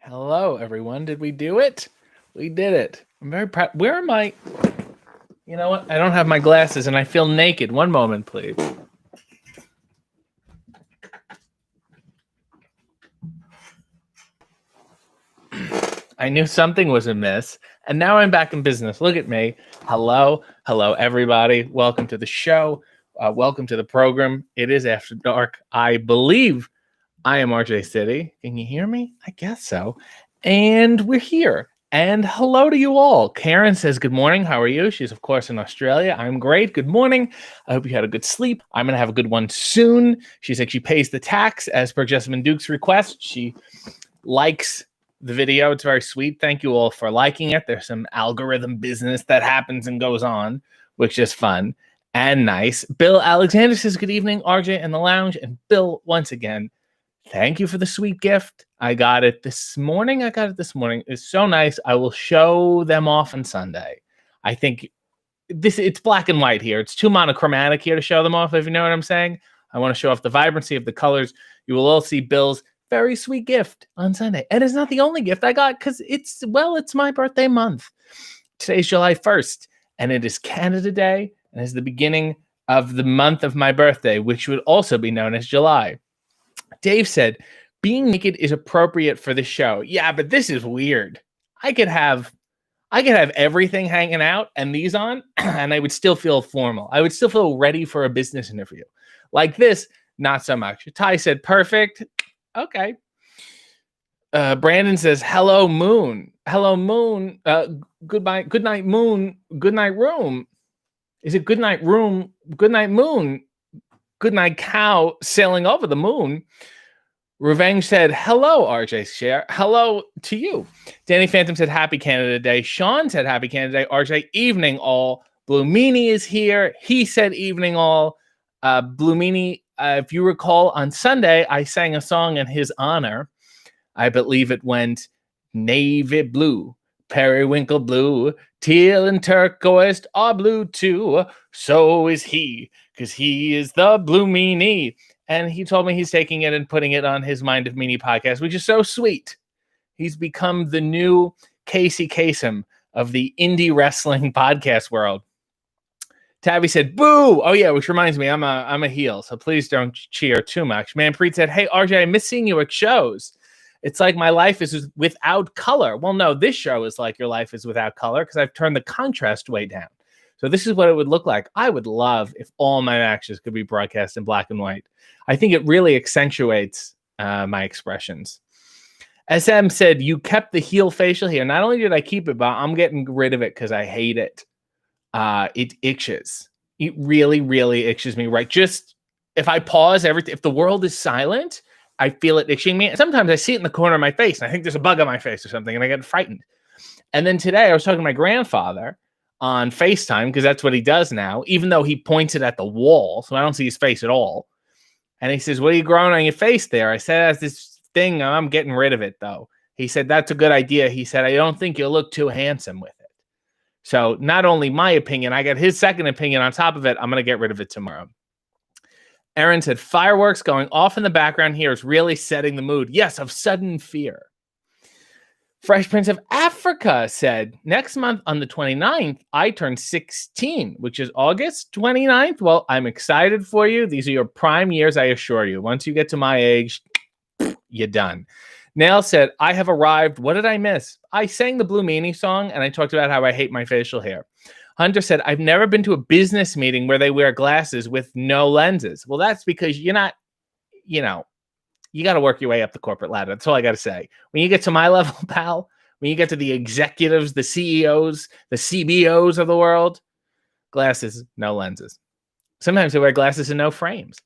Hello, everyone. Did we do it? We did it. I'm very proud. Where am I? You know what? I don't have my glasses and I feel naked. One moment, please. I knew something was amiss, and now I'm back in business. Look at me. Hello. Hello, everybody. Welcome to the show. Welcome to the program. It is After Dark. I believe I am RJ City. Can you hear me? I guess so. And we're here. And hello to you all. Karen says, good morning. How are you? She's, of course, in Australia. I'm great. Good morning. I hope you had a good sleep. I'm going to have a good one soon. She said she pays the tax as per Jessamine Duke's request. She likes the video. It's very sweet. Thank you all for liking it. There's some algorithm business that happens and goes on, which is fun and nice. Bill Alexander says, good evening, RJ and the lounge. And Bill, once again, thank you for the sweet gift. I got it this morning. It's so nice. I will show them off on Sunday. I think it's black and white here. It's too monochromatic here to show them off, if you know what I'm saying. I want to show off the vibrancy of the colors. You will all see Bill's very sweet gift on Sunday. And it's not the only gift I got because it's my birthday month. Today's July 1st, and it is Canada Day, and it's the beginning of the month of my birthday, which would also be known as July. Dave said, being naked is appropriate for the show. Yeah, but this is weird. I could have everything hanging out and these on, and I would still feel formal. I would still feel ready for a business interview. Like this, not so much. Ty said, perfect. Okay. Brandon says, hello, moon. Hello, moon. Goodbye. Good night, moon. Good night, room. Is it good night, room? Good night, moon. Good night, cow sailing over the moon. Revenge said, hello, RJ Share. Hello to you. Danny Phantom said, happy Canada Day. Sean said, happy Canada Day. RJ, evening all. Blue Meanie is here. He said, evening all. Blue Meanie, if you recall, on Sunday, I sang a song in his honor. I believe it went navy blue, periwinkle blue, teal and turquoise are blue too. So is he, because he is the Blue Meanie. And he told me he's taking it and putting it on his Mind of Meanie podcast, which is so sweet. He's become the new Casey Kasem of the indie wrestling podcast world. Tabby said, boo! Oh, yeah, which reminds me, I'm a heel, so please don't cheer too much. Manpreet said, hey, RJ, I miss seeing you at shows. It's like my life is without color. Well, no, this show is like your life is without color because I've turned the contrast way down. So this is what it would look like. I would love if all my matches could be broadcast in black and white. I think it really accentuates my expressions. SM said, you kept the heel facial here. Not only did I keep it, but I'm getting rid of it because I hate it. It itches. It really, really itches me, right? Just if I pause everything, if the world is silent, I feel it itching me. Sometimes I see it in the corner of my face, and I think there's a bug on my face or something, and I get frightened. And then today I was talking to my grandfather on FaceTime, because that's what he does now, even though he points it at the wall, so I don't see his face at all. And he says, what are you growing on your face there? I said, that's this thing, I'm getting rid of it, though. He said, that's a good idea. He said, I don't think you'll look too handsome with it. So not only my opinion, I got his second opinion on top of it. I'm going to get rid of it tomorrow. Aaron said, fireworks going off in the background here is really setting the mood. Yes, of sudden fear. Fresh Prince of Africa said, next month on the 29th, I turn 16, which is August 29th. Well, I'm excited for you. These are your prime years, I assure you. Once you get to my age, you're done. Nail said, I have arrived. What did I miss? I sang the Blue Meanie song, and I talked about how I hate my facial hair. Hunter said, I've never been to a business meeting where they wear glasses with no lenses. Well, that's because you're not, you got to work your way up the corporate ladder. That's all I got to say. When you get to my level, pal, when you get to the executives, the CEOs, the CBOs of the world, glasses, no lenses. Sometimes they wear glasses and no frames.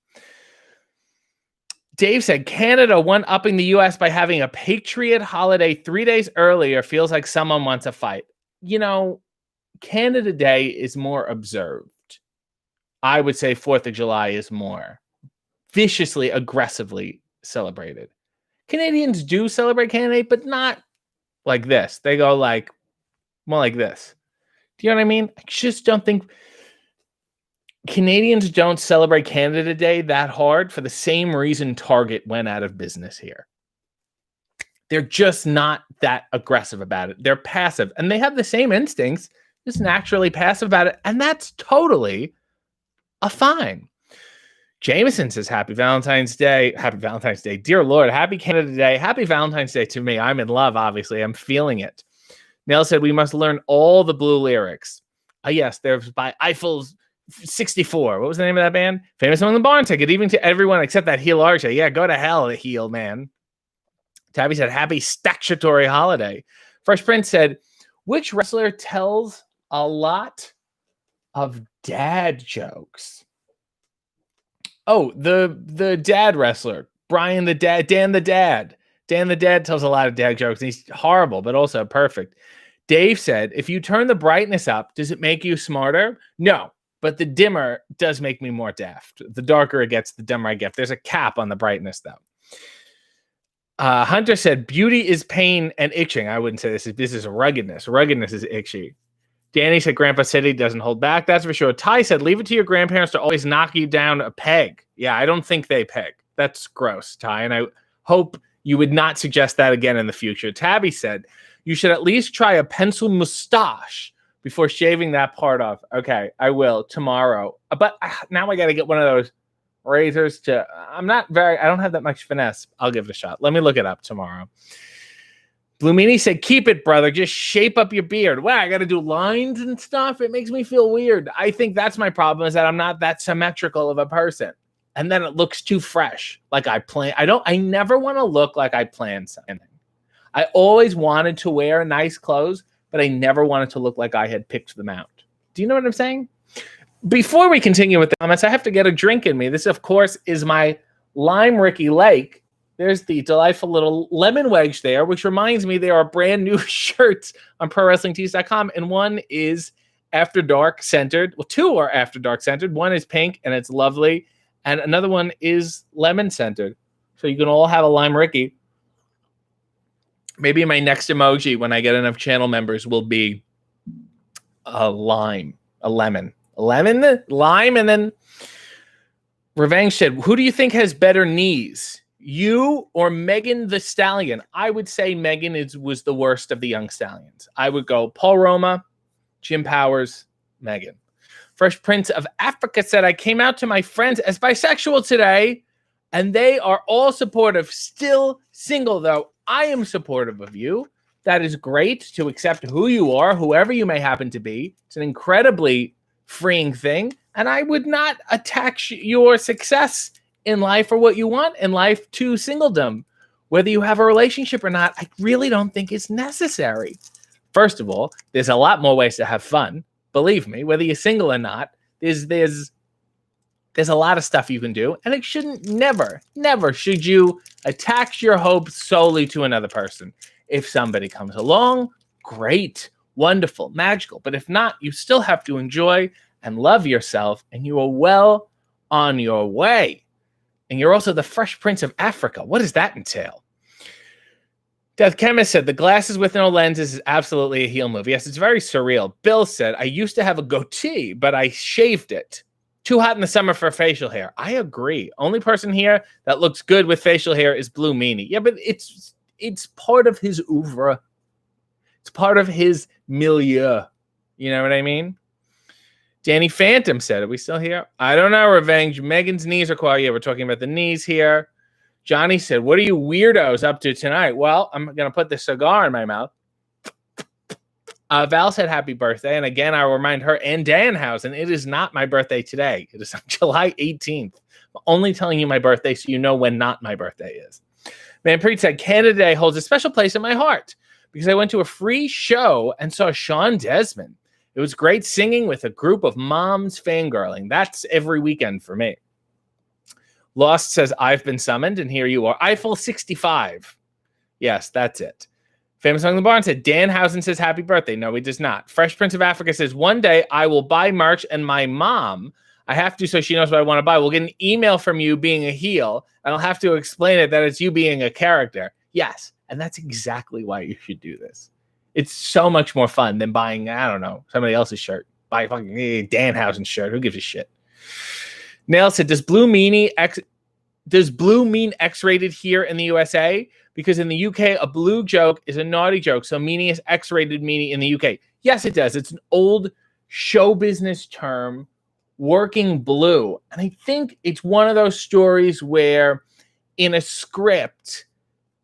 Dave said, Canada one-upping the U.S. by having a Patriot holiday 3 days earlier feels like someone wants a fight. Canada Day is more observed. I would say 4th of July is more viciously, aggressively celebrated. Canadians do celebrate Canada Day, but not like this. They go more like this. Do you know what I mean? I just don't think Canadians don't celebrate Canada Day that hard for the same reason Target went out of business here. They're just not that aggressive about it. They're passive, and they have the same instincts, just naturally passive about it, and that's totally a fine. Jameson says, Happy Valentine's Day. Happy Valentine's Day. Dear Lord, happy Canada Day. Happy Valentine's Day to me. I'm in love, obviously. I'm feeling it. Nell said, we must learn all the Blue lyrics. Yes, there's by Eiffel's 64. What was the name of that band? Famous Among the Barn. Say good evening to everyone except that heel RJ. Yeah, go to hell, heel, man. Tabby said, happy statutory holiday. Fresh Prince said, which wrestler tells a lot of dad jokes? Oh, the dad wrestler, Brian the dad, Dan the dad. Dan the dad tells a lot of dad jokes, and he's horrible, but also perfect. Dave said, if you turn the brightness up, does it make you smarter? No, but the dimmer does make me more daft. The darker it gets, the dimmer I get. There's a cap on the brightness, though. Hunter said, beauty is pain and itching. I wouldn't say this. This is ruggedness. Ruggedness is itchy. Danny said, Grandpa City doesn't hold back. That's for sure. Ty said, leave it to your grandparents to always knock you down a peg. Yeah, I don't think they peg. That's gross, Ty. And I hope you would not suggest that again in the future. Tabby said, you should at least try a pencil mustache before shaving that part off. Okay, I will tomorrow. But now I got to get one of those razors to, I don't have that much finesse. I'll give it a shot. Let me look it up tomorrow. Blumini said, keep it, brother. Just shape up your beard. Wow, I got to do lines and stuff. It makes me feel weird. I think that's my problem, is that I'm not that symmetrical of a person. And then it looks too fresh. Like I never want to look like I planned something. I always wanted to wear nice clothes, but I never wanted to look like I had picked them out. Do you know what I'm saying? Before we continue with the comments, I have to get a drink in me. This, of course, is my Lime Ricky Lake. There's the delightful little lemon wedge there, which reminds me there are brand new shirts on ProWrestlingTees.com, and one is After Dark centered. Well, two are After Dark centered. One is pink, and it's lovely, and another one is lemon centered. So you can all have a Lime Ricky. Maybe my next emoji, when I get enough channel members, will be a lemon, lime, and then Revenge said, who do you think has better knees? You or Megan the Stallion? I would say Megan was the worst of the young stallions. I would go Paul Roma, Jim Powers, Megan. Fresh Prince of Africa said, I came out to my friends as bisexual today, and they are all supportive. Still single, though. I am supportive of you. That is great to accept who you are, whoever you may happen to be. It's an incredibly freeing thing, and I would not attach your success in life or what you want in life to singledom. Whether you have a relationship or not, I really don't think it's necessary. First of all, there's a lot more ways to have fun. Believe me, whether you're single or not, there's a lot of stuff you can do, and it shouldn't never should you attach your hope solely to another person. If somebody comes along, great, wonderful, magical. But if not, you still have to enjoy and love yourself, and you are well on your way. And you're also the Fresh Prince of Africa. What does that entail? Death Chemist said, the glasses with no lenses is absolutely a heel move. Yes, it's very surreal. Bill said, I used to have a goatee, but I shaved it. Too hot in the summer for facial hair. I agree. Only person here that looks good with facial hair is Blue Meanie. Yeah, but it's part of his oeuvre. It's part of his milieu. You know what I mean? Danny Phantom said, are we still here? I don't know, Revenge. Megan's knees are quiet. Yeah, we're talking about the knees here. Johnny said, what are you weirdos up to tonight? Well, I'm going to put the cigar in my mouth. Val said happy birthday. And again, I'll remind her and Danhausen, it is not my birthday today. It is on July 18th. I'm only telling you my birthday so you know when not my birthday is. Manpreet said, Canada Day holds a special place in my heart because I went to a free show and saw Sean Desmond. It was great singing with a group of moms fangirling. That's every weekend for me. Lost says, I've been summoned, and here you are. Eiffel 65. Yes, that's it. Famous Song in the Barn said, Danhausen says happy birthday. No, he does not. Fresh Prince of Africa says, one day I will buy merch, and my mom, I have to so she knows what I want to buy, will get an email from you being a heel, and I'll have to explain it that it's you being a character. Yes, and that's exactly why you should do this. It's so much more fun than buying, I don't know, somebody else's shirt. Buy a fucking Danhausen shirt. Who gives a shit? Nail said, does Blue Meanie Does blue mean X-rated here in the USA? Because in the UK, a blue joke is a naughty joke. So meaning is X-rated meaning in the UK. Yes, it does. It's an old show business term, working blue. And I think it's one of those stories where in a script,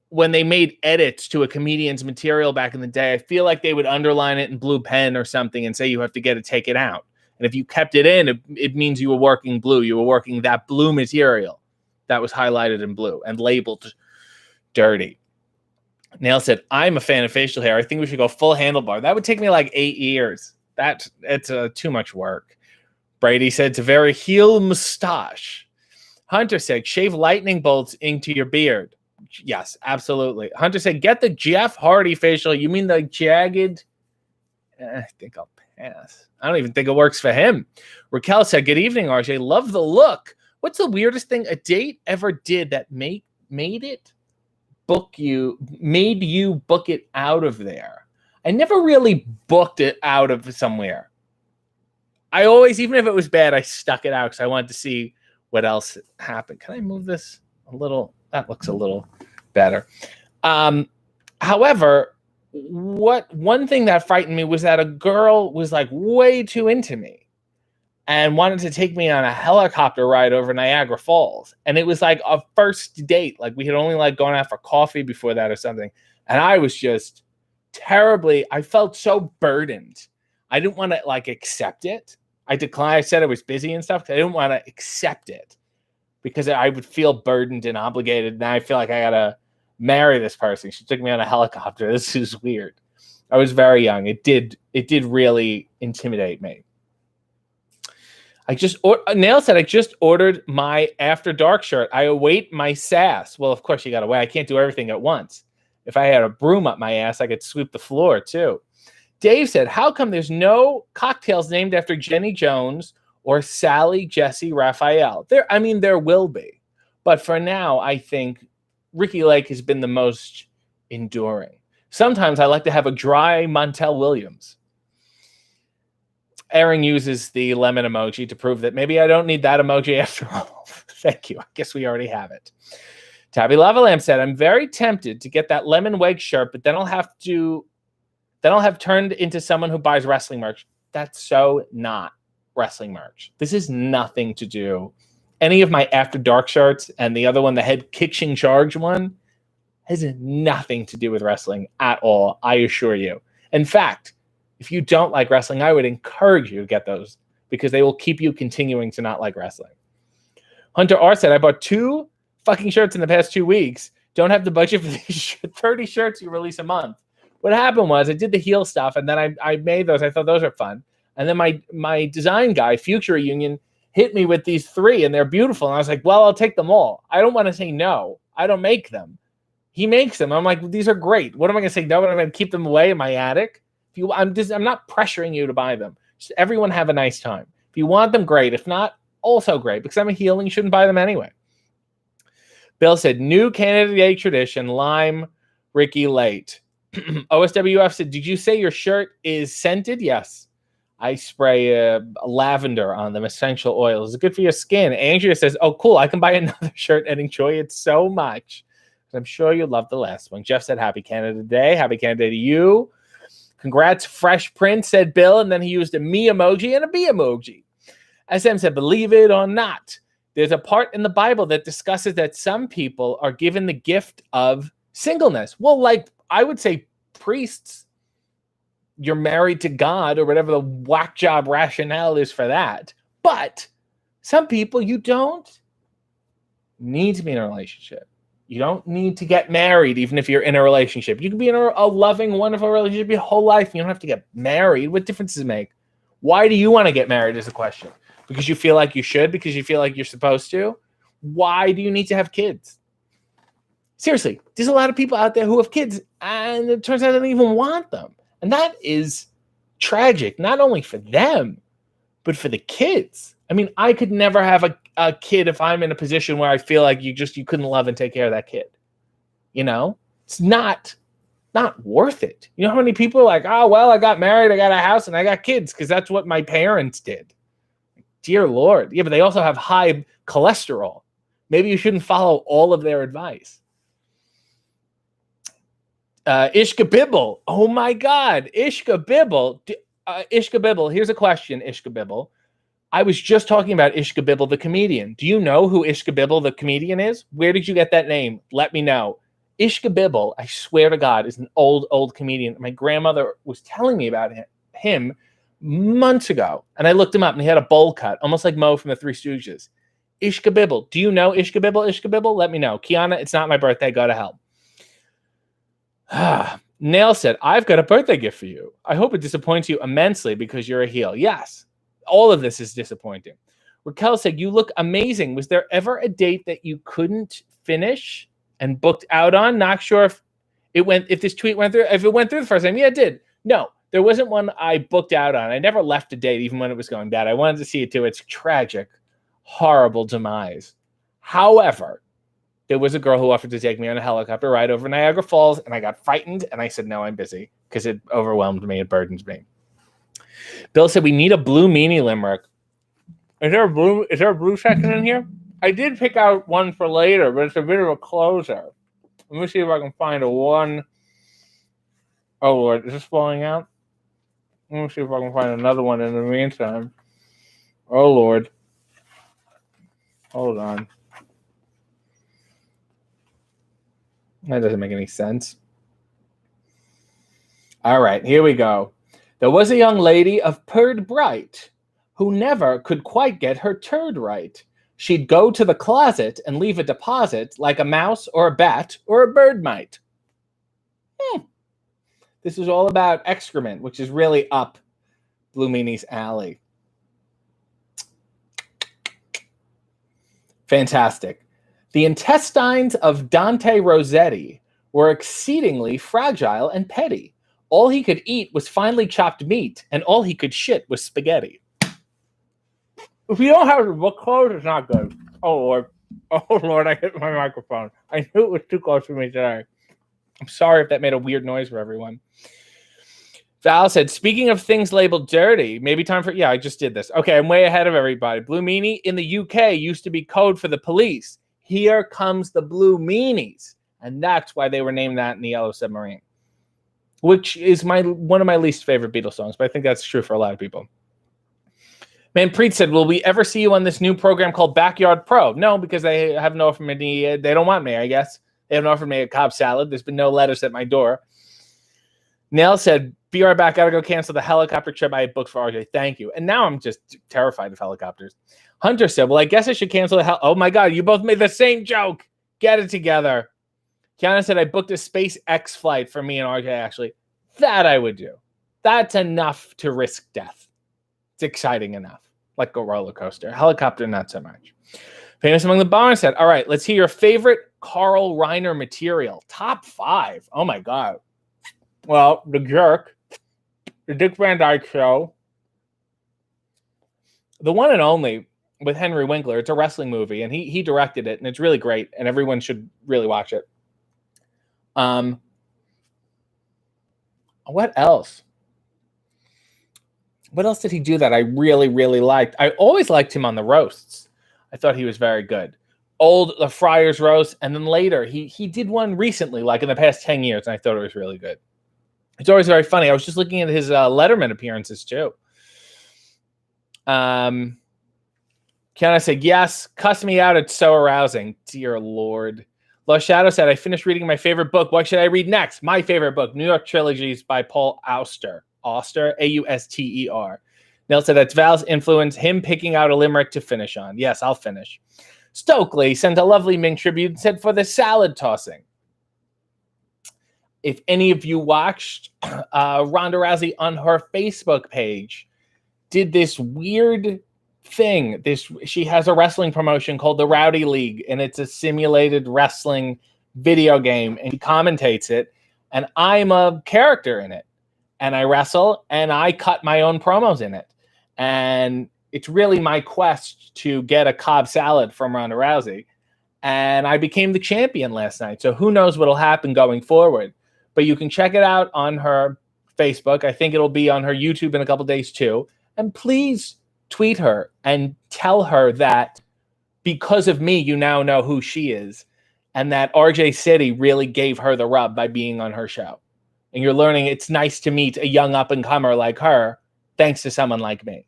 when they made edits to a comedian's material back in the day, I feel like they would underline it in blue pen or something and say you have to take it out. And if you kept it in, it means you were working blue. You were working that blue material that was highlighted in blue and labeled dirty. Nail said, I'm a fan of facial hair. I think we should go full handlebar. That would take me like 8 years. It's too much work. Brady said, it's a very heel mustache. Hunter said, shave lightning bolts into your beard. Yes, absolutely. Hunter said, get the Jeff Hardy facial. You mean the jagged? I think I'll pass. I don't even think it works for him. Raquel said, good evening, RJ. Love the look. What's the weirdest thing a date ever did that made you book it out of there? I never really booked it out of somewhere. I always, even if it was bad, I stuck it out because I wanted to see what else happened. Can I move this a little? That looks a little better. However, one thing that frightened me was that a girl was like way too into me and wanted to take me on a helicopter ride over Niagara Falls. And it was like a first date. Like we had only like gone out for coffee before that or something. And I was just I felt so burdened. I didn't want to like accept it. I declined. I said I was busy and stuff because I didn't want to accept it because I would feel burdened and obligated. Now I feel like I got to marry this person. She took me on a helicopter. This is weird. I was very young. It did really intimidate me. Nail said, I just ordered my After Dark shirt. I await my sass. Well, of course you got to wait. I can't do everything at once. If I had a broom up my ass, I could sweep the floor too. Dave said, how come there's no cocktails named after Jenny Jones or Sally, Jesse, Raphael? There will be. But for now, I think Ricky Lake has been the most enduring. Sometimes I like to have a dry Montel Williams. Aaron uses the lemon emoji to prove that maybe I don't need that emoji after all. Thank you. I guess we already have it. Tabby Lavalamp said, I'm very tempted to get that lemon wig shirt, but then I'll have turned into someone who buys wrestling merch. That's so not wrestling merch. This is nothing to do. Any of my After Dark shirts and the other one, the head kicking charge one, has nothing to do with wrestling at all, I assure you. In fact, if you don't like wrestling, I would encourage you to get those because they will keep you continuing to not like wrestling. Hunter R said, I bought 2 fucking shirts in the past 2 weeks. Don't have the budget for these 30 shirts you release a month. What happened was I did the heel stuff and then I made those. I thought those were fun. And then my design guy, Future Union, hit me with these 3 and they're beautiful. And I was like, well, I'll take them all. I don't want to say no. I don't make them. He makes them. I'm like, these are great. What am I going to say no? But I'm going to keep them away in my attic. I'm not pressuring you to buy them. Just everyone have a nice time. If you want them, great. If not, also great. Because I'm a heel and you shouldn't buy them anyway. Bill said, new Canada Day tradition, lime, Ricky late. OSWF said, did you say your shirt is scented? Yes. I spray lavender on them, essential oils. It's good for your skin. Andrea says, oh, cool. I can buy another shirt and enjoy it so much. I'm sure you love the last one. Jeff said, happy Canada Day. Happy Canada Day to you. Congrats, Fresh Prince, said Bill. And then he used a me emoji and a B emoji. SM said, believe it or not, there's a part in the Bible that discusses that some people are given the gift of singleness. Well, like I would say priests, you're married to God or whatever the whack job rationale is for that. But some people, you don't need to be in a relationship. You don't need to get married, even if you're in a relationship. You can be in a loving, wonderful relationship your whole life. You don't have to get married. What difference does it make? Why do you want to get married is the question. Because you feel like you should? Because you feel like you're supposed to? Why do you need to have kids? Seriously, there's a lot of people out there who have kids, and it turns out they don't even want them. And that is tragic, not only for them, but for the kids. I mean, I could never have a kid if I'm in a position where I feel like you couldn't love and take care of that kid. You know, it's not worth it. You know how many people are like, oh, well, I got married, I got a house, and I got kids because that's what my parents did. Dear Lord. Yeah, but they also have high cholesterol. Maybe you shouldn't follow all of their advice. Ishka Bibble. Oh my God. Ishka Bibble. Ishka Bibble. Here's a question, Ishka Bibble. I was just talking about Ishka Bibble, the comedian. Do you know who Ishka Bibble, the comedian, is? Where did you get that name? Let me know. Ishka Bibble, I swear to God, is an old comedian. My grandmother was telling me about him months ago, and I looked him up, and he had a bowl cut, almost like Mo from the Three Stooges. Ishka Bibble. Do you know Ishka Bibble? Ishka Bibble? Let me know. Kiana, it's not my birthday. Go to hell. Nail said, I've got a birthday gift for you. I hope it disappoints you immensely because you're a heel. Yes, all of this is disappointing. Raquel said, you look amazing. Was there ever a date that you couldn't finish and booked out on? Not sure if this tweet went through. If it went through the first time, yeah, it did. No, there wasn't one I booked out on. I never left a date, even when it was going bad. I wanted to see it to its tragic, horrible demise. However, there was a girl who offered to take me on a helicopter ride over Niagara Falls, and I got frightened, and I said, no, I'm busy, because it overwhelmed me. It burdens me. Bill said, we need a blue meanie limerick. Is there a blue section in here? I did pick out one for later, but it's a bit of a closer. Let me see if I can find a one. Oh, Lord, is this falling out? Let me see if I can find another one in the meantime. Oh, Lord. Hold on. That doesn't make any sense. All right, here we go. There was a young lady of purred bright who never could quite get her turd right. She'd go to the closet and leave a deposit like a mouse or a bat or a bird might. This is all about excrement, which is really up Blue Meanie's alley. Fantastic. The intestines of Dante Rossetti were exceedingly fragile and petty. All he could eat was finely chopped meat, and all he could shit was spaghetti. If you don't have the book closed, it's not good. Oh, Lord. Oh, Lord, I hit my microphone. I knew it was too close for me today. I'm sorry if that made a weird noise for everyone. Val said, speaking of things labeled dirty, maybe time for... Yeah, I just did this. Okay, I'm way ahead of everybody. Blue Meanie in the UK used to be code for the police. Here comes the Blue Meanies. And that's why they were named that in the Yellow Submarine. Which is one of my least favorite Beatles songs, but I think that's true for a lot of people. Manpreet said, will we ever see you on this new program called Backyard Pro? No, because they haven't offered me they don't want me, I guess. They haven't offered me a Cobb salad. There's been no letters at my door. Nail said, be right back. Gotta go cancel the helicopter trip I had booked for RJ. Thank you. And now I'm just terrified of helicopters. Hunter said, well, I guess I should cancel the Oh my God, you both made the same joke. Get it together. Kiana said, I booked a SpaceX flight for me and RJ, actually. That I would do. That's enough to risk death. It's exciting enough. Like a roller coaster. Helicopter, not so much. Famous Among the Bombers said, all right, let's hear your favorite Carl Reiner material. Top 5. Oh my God. Well, The Jerk, The Dick Van Dyke Show, The One and Only with Henry Winkler. It's a wrestling movie, and he directed it, and it's really great, and everyone should really watch it. What else? What else did he do that I really, really liked? I always liked him on the roasts. I thought he was very good. The Friars roast, and then later he did one recently, like in the past 10 years, and I thought it was really good. It's always very funny. I was just looking at his Letterman appearances too. Kiana said, yes, cuss me out. It's so arousing. Dear Lord. Lost Shadow said, I finished reading my favorite book. What should I read next? My favorite book, New York Trilogies by Paul Auster. Auster, A-U-S-T-E-R. Nell said, that's Val's influence, him picking out a limerick to finish on. Yes, I'll finish. Stokely sent a lovely Ming tribute and said, for the salad tossing. If any of you watched, Ronda Rousey on her Facebook page did this weird thing. She has a wrestling promotion called the Rowdy League, and it's a simulated wrestling video game, and she commentates it, and I'm a character in it, and I wrestle, and I cut my own promos in it, and it's really my quest to get a Cobb salad from Ronda Rousey, and I became the champion last night, so who knows what'll happen going forward, but you can check it out on her Facebook. I think it'll be on her YouTube in a couple days too, and please tweet her and tell her that because of me, you now know who she is. And that RJ City really gave her the rub by being on her show. And you're learning it's nice to meet a young up-and-comer like her, thanks to someone like me.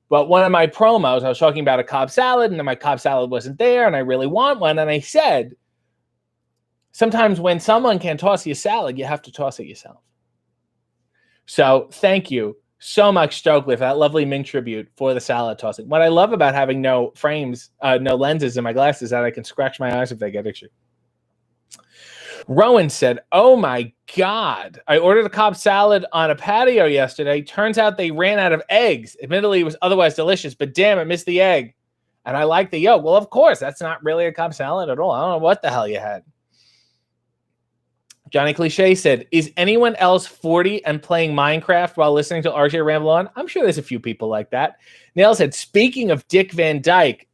But one of my promos, I was talking about a Cobb salad, and then my Cobb salad wasn't there, and I really want one. And I said, sometimes when someone can toss you a salad, you have to toss it yourself. So thank you so much, Stokely, for that lovely Ming tribute for the salad tossing. What I love about having no frames, no lenses in my glasses, is that I can scratch my eyes if they get itchy. Rowan said, oh my God, I ordered a Cobb salad on a patio yesterday. Turns out they ran out of eggs. Admittedly, it was otherwise delicious, but damn, I missed the egg. And I like the yolk. Well, of course, that's not really a Cobb salad at all. I don't know what the hell you had. Johnny Cliche said, is anyone else 40 and playing Minecraft while listening to RJ ramble on? I'm sure there's a few people like that. Nail said, speaking of Dick Van Dyke,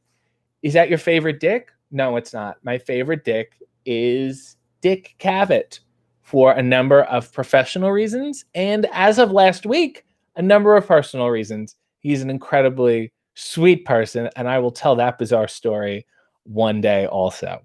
is that your favorite Dick? No, it's not. My favorite Dick is Dick Cavett for a number of professional reasons. And as of last week, a number of personal reasons. He's an incredibly sweet person, and I will tell that bizarre story one day also.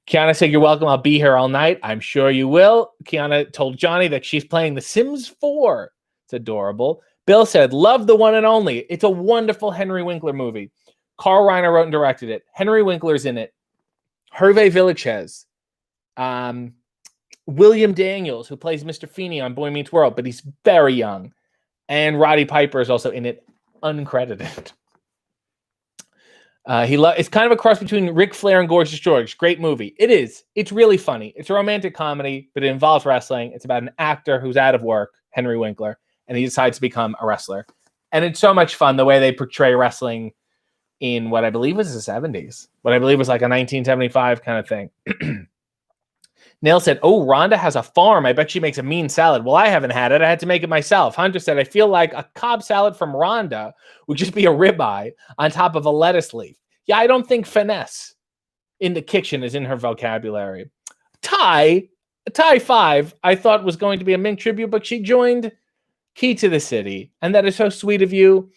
Kiana said, you're welcome. I'll be here all night. I'm sure you will. Kiana told Johnny that she's playing The Sims 4. It's adorable. Bill said, love the one and only. It's a wonderful Henry Winkler movie. Carl Reiner wrote and directed it. Henry Winkler's in it. Hervé Villechaize. William Daniels, who plays Mr. Feeney on Boy Meets World, but he's very young. And Roddy Piper is also in it, uncredited. It's kind of a cross between Ric Flair and Gorgeous George. Great movie. It is. It's really funny. It's a romantic comedy, but it involves wrestling. It's about an actor who's out of work, Henry Winkler, and he decides to become a wrestler. And it's so much fun the way they portray wrestling in what I believe was the 70s. What I believe was like a 1975 kind of thing. Nail said, oh, Rhonda has a farm. I bet she makes a mean salad. Well, I haven't had it. I had to make it myself. Hunter said, I feel like a Cobb salad from Rhonda would just be a ribeye on top of a lettuce leaf. Yeah, I don't think finesse in the kitchen is in her vocabulary. Ty 5, I thought was going to be a Mink tribute, but she joined Key to the City. And that is so sweet of you.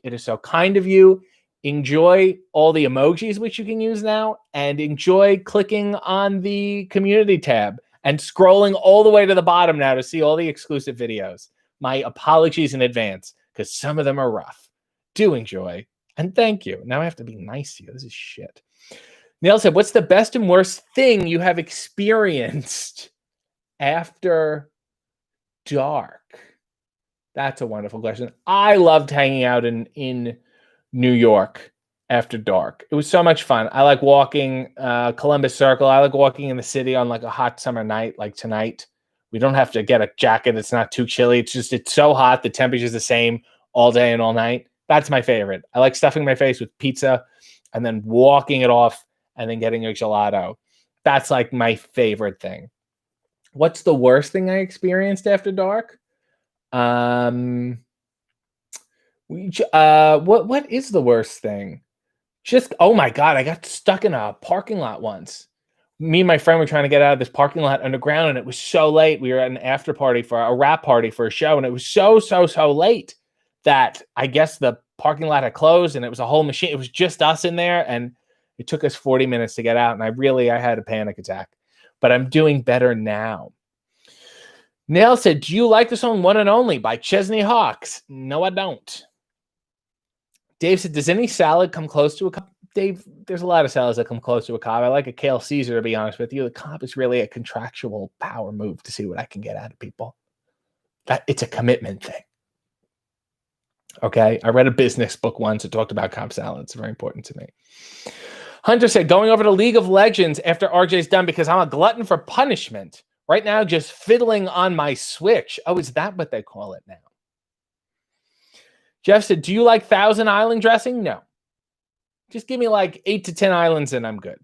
It is so kind of you. Enjoy all the emojis which you can use now, and enjoy clicking on the community tab and scrolling all the way to the bottom now to see all the exclusive videos. My apologies in advance, because some of them are rough. Do enjoy, and thank you. Now I have to be nice to you. This is shit. Neil said, what's the best and worst thing you have experienced after dark? That's a wonderful question. I loved hanging out in New York after dark. It was so much fun. I like walking Columbus Circle. I like walking in the city on like a hot summer night like tonight. We don't have to get a jacket. It's not too chilly. It's so hot. The temperature's the same all day and all night. That's my favorite. I like stuffing my face with pizza and then walking it off and then getting a gelato. That's like my favorite thing. What's the worst thing I experienced after dark? What is the worst thing? Just, oh my God, I got stuck in a parking lot once. Me and my friend were trying to get out of this parking lot underground, and it was so late. We were at an after party for a rap party for a show, and it was so late that I guess the parking lot had closed, and it was a whole machine. It was just us in there, and it took us 40 minutes to get out, and I had a panic attack. But I'm doing better now. Nail said, do you like the song One and Only by Chesney Hawks? No, I don't. Dave said, does any salad come close to a Cobb? Dave, there's a lot of salads that come close to a Cobb. I like a kale Caesar, to be honest with you. The Cobb is really a contractual power move to see what I can get out of people. It's a commitment thing. Okay? I read a business book once that talked about Cobb salads. It's very important to me. Hunter said, going over to League of Legends after RJ's done because I'm a glutton for punishment. Right now, just fiddling on my Switch. Oh, is that what they call it now? Jeff said, do you like Thousand Island dressing? No. Just give me like 8 to 10 islands and I'm good.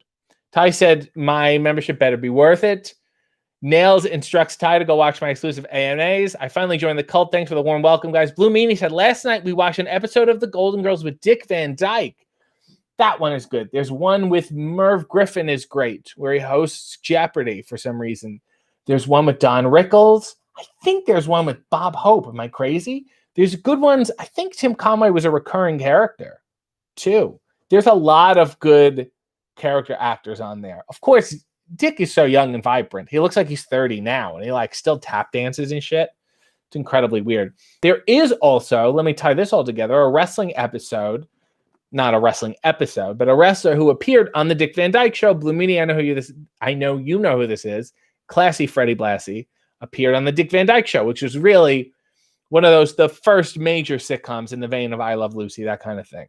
Ty said, my membership better be worth it. Nails instructs Ty to go watch my exclusive AMAs. I finally joined the cult. Thanks for the warm welcome, guys. Blue Meanie said, last night we watched an episode of The Golden Girls with Dick Van Dyke. That one is good. There's one with Merv Griffin is great, where he hosts Jeopardy for some reason. There's one with Don Rickles. I think there's one with Bob Hope. Am I crazy? There's good ones. I think Tim Conway was a recurring character, too. There's a lot of good character actors on there. Of course, Dick is so young and vibrant. He looks like he's 30 now, and he like still tap dances and shit. It's incredibly weird. There is also, let me tie this all together, a wrestling episode, not a wrestling episode, but a wrestler who appeared on the Dick Van Dyke Show. Blue Meanie, I know you know who this is. Classy Freddie Blassie appeared on the Dick Van Dyke Show, which was really one of those, the first major sitcoms in the vein of I Love Lucy, that kind of thing.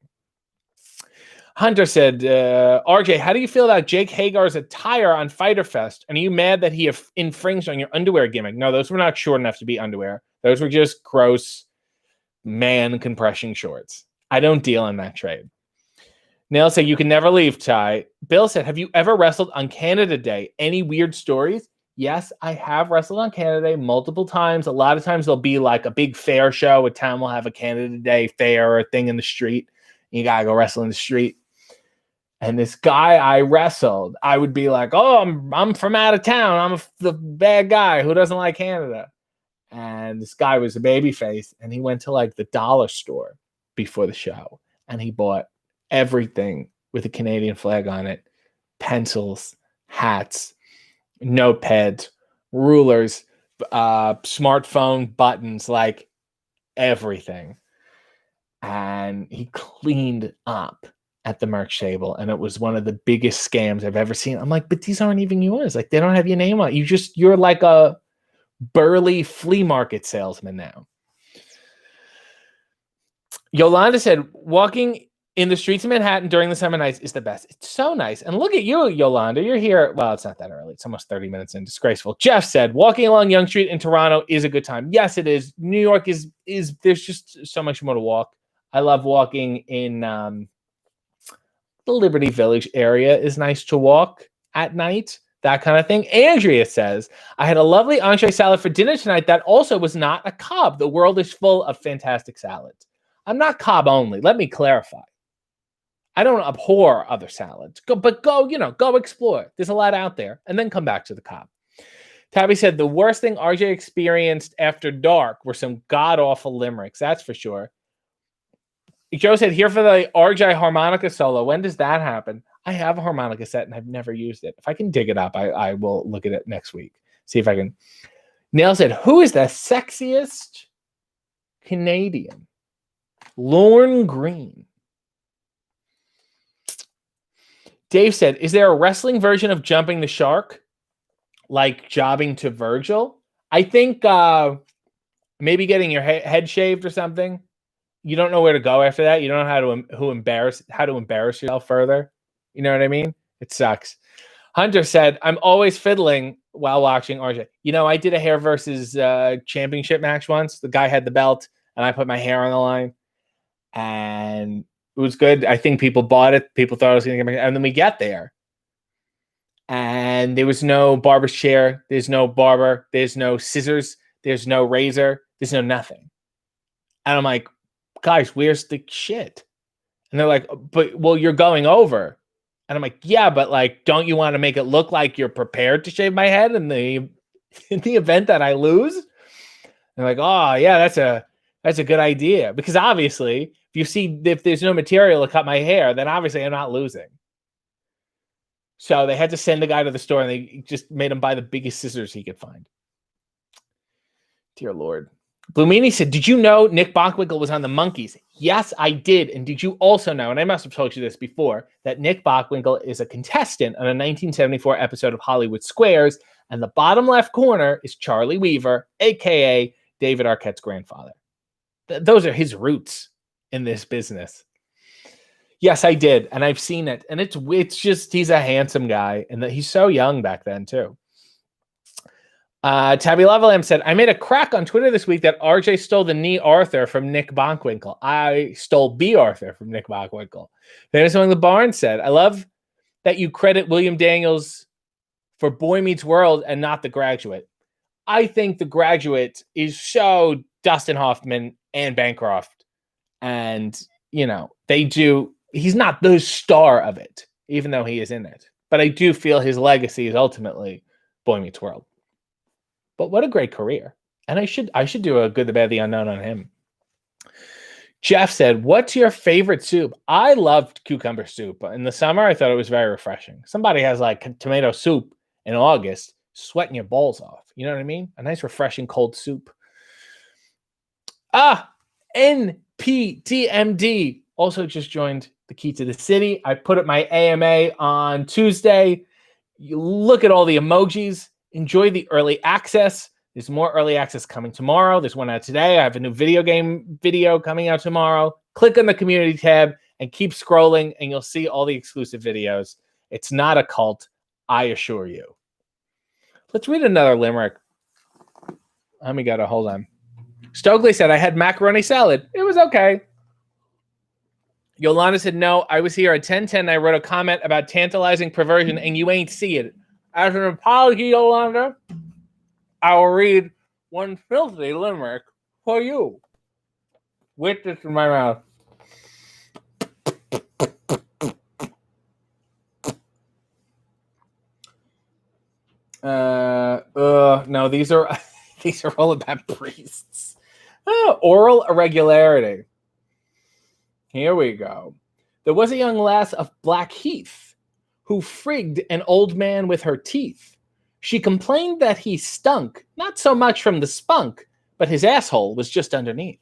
Hunter said, RJ, how do you feel about Jake Hagar's attire on Fyter Fest? And are you mad that he infringed on your underwear gimmick? No, those were not short enough to be underwear. Those were just gross man compression shorts. I don't deal in that trade. Neil said, you can never leave, Ty. Bill said, have you ever wrestled on Canada Day? Any weird stories? Yes, I have wrestled on Canada Day multiple times. A lot of times there'll be like a big fair show. A town will have a Canada Day fair or a thing in the street. You got to go wrestle in the street. And this guy I wrestled, I would be like, oh, I'm from out of town. I'm the bad guy who doesn't like Canada. And this guy was a babyface, and he went to like the dollar store before the show, and he bought everything with a Canadian flag on it: pencils, hats, notepads, rulers, smartphone buttons, like everything. And he cleaned up at the merch table, and it was one of the biggest scams I've ever seen. I'm like, but these aren't even yours. Like, they don't have your name on it. You're like a burly flea market salesman now. Yolanda said, walking in the streets of Manhattan during the summer nights is the best. It's so nice. And look at you, Yolanda. You're here. Well, it's not that early. It's almost 30 minutes in. Disgraceful. Jeff said, walking along Yonge Street in Toronto is a good time. Yes, it is. New York is there's just so much more to walk. I love walking in the Liberty Village area is nice to walk at night, that kind of thing. Andrea says, I had a lovely entree salad for dinner tonight that also was not a Cobb. The world is full of fantastic salads. I'm not Cobb only. Let me clarify. I don't abhor other salads, but go explore. There's a lot out there, and then come back to the Cobb. Tabby said, the worst thing RJ experienced after dark were some god-awful limericks. That's for sure. Joe said, here for the RJ harmonica solo. When does that happen? I have a harmonica set and I've never used it. If I can dig it up, I will look at it next week. See if I can. Neil said, who is the sexiest Canadian? Lorne Green. Dave said, is there a wrestling version of jumping the shark? Like jobbing to Virgil? I think maybe getting your head shaved or something. You don't know where to go after that. You don't know how to embarrass yourself further. You know what I mean? It sucks. Hunter said, I'm always fiddling while watching RJ. I did a hair versus championship match once. The guy had the belt, and I put my hair on the line. And it was good. I think people bought it. People thought I was going to get my... And then we get there. And there was no barber's chair. There's no barber. There's no scissors. There's no razor. There's no nothing. And I'm like, guys, where's the shit? And they're like, well, you're going over. And I'm like, yeah, but like, don't you want to make it look like you're prepared to shave my head in the event that I lose? And they're like, oh yeah, that's a good idea. Because obviously, if there's no material to cut my hair, then obviously I'm not losing. So they had to send the guy to the store, and they just made him buy the biggest scissors he could find. Dear Lord. Blue Meanie said, did you know Nick Bockwinkel was on the Monkees? Yes, I did. And did you also know, and I must have told you this before, that Nick Bockwinkel is a contestant on a 1974 episode of Hollywood Squares, and the bottom left corner is Charlie Weaver, a.k.a. David Arquette's grandfather. Those are his roots in this business. Yes, I did, and I've seen it. And it's just, he's a handsome guy, and that he's so young back then, too. Tabby Lavalam said, I made a crack on Twitter this week that RJ stole the knee Arthur from Nick Bockwinkel. I stole B. Arthur from Nick Bockwinkel. Famous Among the Barnes said, I love that you credit William Daniels for Boy Meets World and not The Graduate. I think The Graduate is so Dustin Hoffman and Bancroft. And, he's not the star of it, even though he is in it. But I do feel his legacy is ultimately Boy Meets World. But what a great career. And I should do a Good, the Bad, the Unknown on him. Jeff said, what's your favorite soup? I loved cucumber soup. In the summer, I thought it was very refreshing. Somebody has like tomato soup in August, sweating your balls off. You know what I mean? A nice, refreshing cold soup. NPTMD also just joined the Key to the City. I put up my AMA on Tuesday. You look at all the emojis. Enjoy the early access. There's more early access coming tomorrow. There's one out today. I have a new video game video coming out tomorrow. Click on the community tab and keep scrolling, and you'll see all the exclusive videos. It's not a cult, I assure you. Let's read another limerick. Let me get a hold on. Stokely said, I had macaroni salad. It was okay. Yolanda said, no, I was here at 10:10. I wrote a comment about tantalizing perversion, and you ain't see it. As an apology, Yolanda, I will read one filthy limerick for you. With this in my mouth. No, these are all about priests. Oral irregularity. Here we go. There was a young lass of Blackheath who frigged an old man with her teeth. She complained that he stunk, not so much from the spunk, but his asshole was just underneath.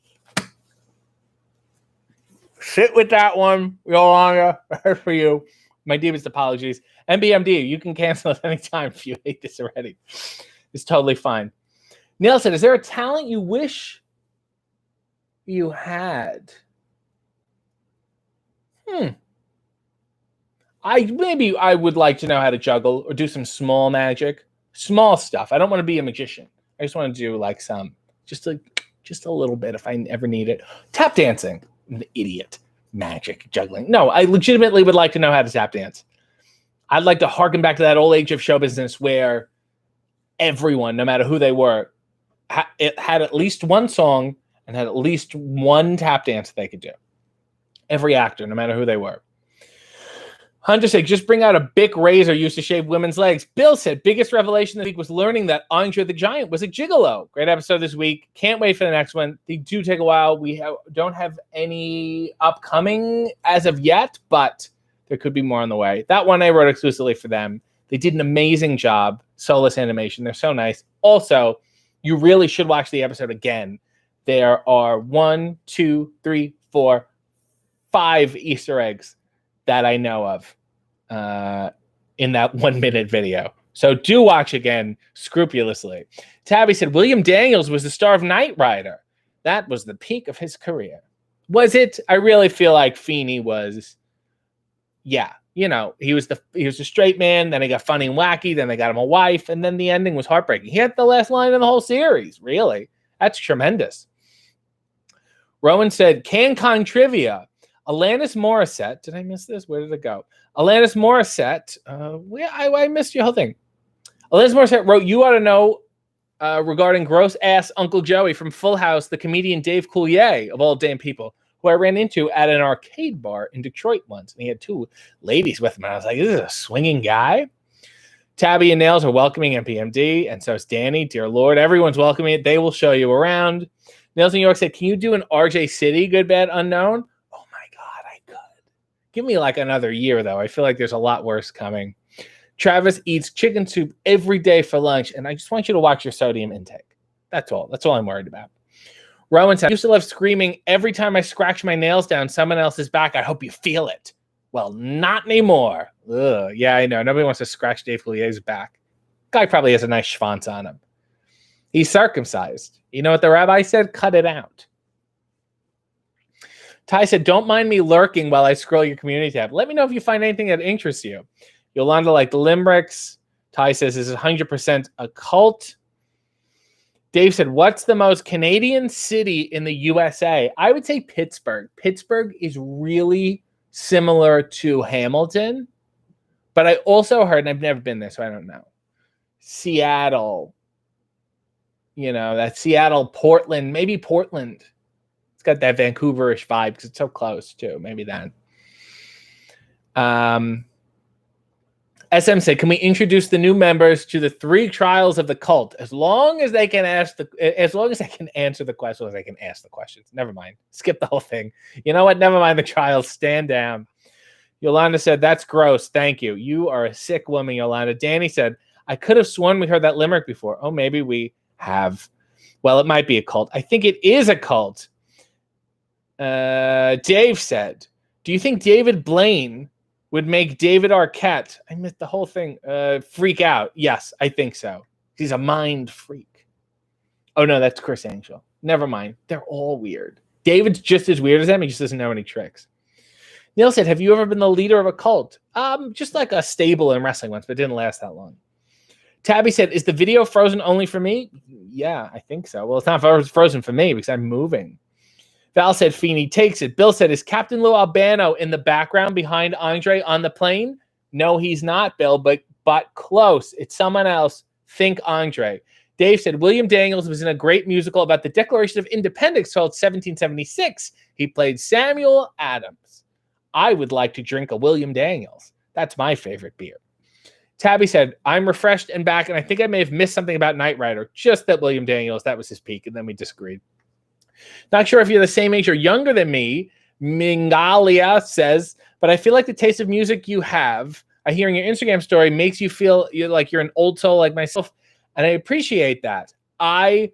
Sit with that one, Yolanda. For you. My deepest apologies. MBMD, you can cancel at any time if you hate this already. It's totally fine. Neil said, is there a talent you wish you had? I would like to know how to juggle or do some small magic. Small stuff. I don't want to be a magician. I just want to do like some, just a little bit if I ever need it. Tap dancing. I'm an idiot. Magic, juggling. No, I legitimately would like to know how to tap dance. I'd like to harken back to that old age of show business where everyone, no matter who they were, it had at least one song and had at least one tap dance they could do. Every actor, no matter who they were. Hunter said, just bring out a Bic razor used to shave women's legs. Bill said, biggest revelation this week was learning that Andre the Giant was a gigolo. Great episode this week. Can't wait for the next one. They do take a while. We don't have any upcoming as of yet, but there could be more on the way. That one I wrote exclusively for them. They did an amazing job. Soulless animation. They're so nice. Also, you really should watch the episode again. There are 1, 2, 3, 4, 5 Easter eggs that I know of in that 1 minute video. So do watch again scrupulously. Tabby said, William Daniels was the star of Knight Rider. That was the peak of his career. Was it? I really feel like Feeney was, yeah, you know, he was a straight man, then he got funny and wacky, then they got him a wife, and then the ending was heartbreaking. He had the last line in the whole series, really. That's tremendous. Rowan said, CanCon trivia. Alanis Morissette. Did I miss this? Where did it go? Alanis Morissette. I missed your whole thing. Alanis Morissette wrote, you ought to know regarding gross ass Uncle Joey from Full House, the comedian Dave Coulier, of all damn people, who I ran into at an arcade bar in Detroit once. And he had 2 ladies with him. And I was like, this is a swinging guy. Tabby and Nails are welcoming MPMD. And so is Danny. Dear Lord, everyone's welcoming it. They will show you around. Nails in New York said, can you do an RJ City, Good, Bad, Unknown? Give me like another year, though. I feel like there's a lot worse coming. Travis eats chicken soup every day for lunch, and I just want you to watch your sodium intake. That's all. That's all I'm worried about. Rowan said, I used to love screaming every time I scratch my nails down someone else's back. I hope you feel it. Well, not anymore. Ugh. Yeah, I know. Nobody wants to scratch Dave Coulier's back. Guy probably has a nice schwanz on him. He's circumcised. You know what the rabbi said? Cut it out. Ty said, don't mind me lurking while I scroll your community tab. Let me know if you find anything that interests you. Yolanda liked the limericks. Ty says, this is 100% a cult. Dave said, what's the most Canadian city in the USA? I would say Pittsburgh. Pittsburgh is really similar to Hamilton. But I also heard, and I've never been there, so I don't know, Seattle. You know, that Seattle, Portland, maybe Portland. Got that Vancouverish vibe because it's so close too. Maybe that. SM said, can we introduce the new members to the 3 trials of the cult? As long as they can answer the questions, they can ask the questions. Never mind. Skip the whole thing. You know what? Never mind the trials. Stand down. Yolanda said, that's gross. Thank you. You are a sick woman, Yolanda. Danny said, I could have sworn we heard that limerick before. Oh, maybe we have. Well, it might be a cult. I think it is a cult. Dave said, do you think David Blaine would make David Arquette, I missed the whole thing, freak out? Yes, I think so. He's a mind freak. Oh, no, that's Chris Angel. Never mind. They're all weird. David's just as weird as them. He just doesn't know any tricks. Neil said, have you ever been the leader of a cult? Just like a stable in wrestling once, but it didn't last that long. Tabby said, is the video frozen only for me? Yeah, I think so. Well, it's not frozen for me because I'm moving. Val said, Feeney takes it. Bill said, is Captain Lou Albano in the background behind Andre on the plane? No, he's not, Bill, but close. It's someone else. Think Andre. Dave said, William Daniels was in a great musical about the Declaration of Independence called 1776. He played Samuel Adams. I would like to drink a William Daniels. That's my favorite beer. Tabby said, I'm refreshed and back, and I think I may have missed something about Knight Rider. Just that William Daniels, that was his peak, and then we disagreed. Not sure if you're the same age or younger than me, Mingalia says, but I feel like the taste of music you have, I hear in your Instagram story, makes you feel like you're an old soul like myself, and I appreciate that. I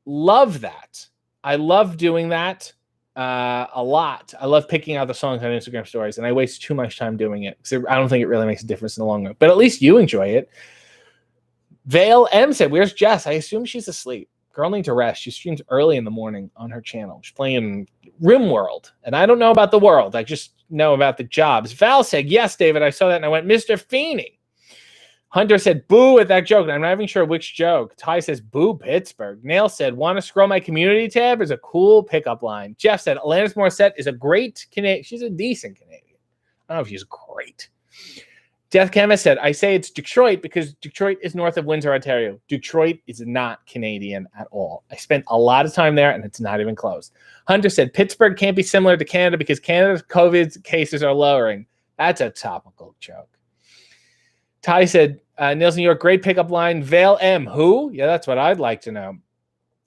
love that. I love doing that a lot. I love picking out the songs on Instagram stories, and I waste too much time doing it because I don't think it really makes a difference in the long run, but at least you enjoy it. Vale M said, where's Jess? I assume she's asleep. Girl needs to rest. She streams early in the morning on her channel. She's playing RimWorld. And I don't know about the world. I just know about the jobs. Val said, yes, David, I saw that. And I went, Mr. Feeney. Hunter said, boo at that joke. And I'm not even sure which joke. Ty says, boo Pittsburgh. Nail said, want to scroll my community tab? Is a cool pickup line. Jeff said, Alanis Morissette is a great Canadian. She's a decent Canadian. I don't know if she's great. Death Chemist said, I say it's Detroit because Detroit is north of Windsor, Ontario. Detroit is not Canadian at all. I spent a lot of time there, and it's not even close. Hunter said, Pittsburgh can't be similar to Canada because Canada's COVID cases are lowering. That's a topical joke. Ty said, Nielsen, you're a great pickup line. Vale M, who? Yeah, that's what I'd like to know.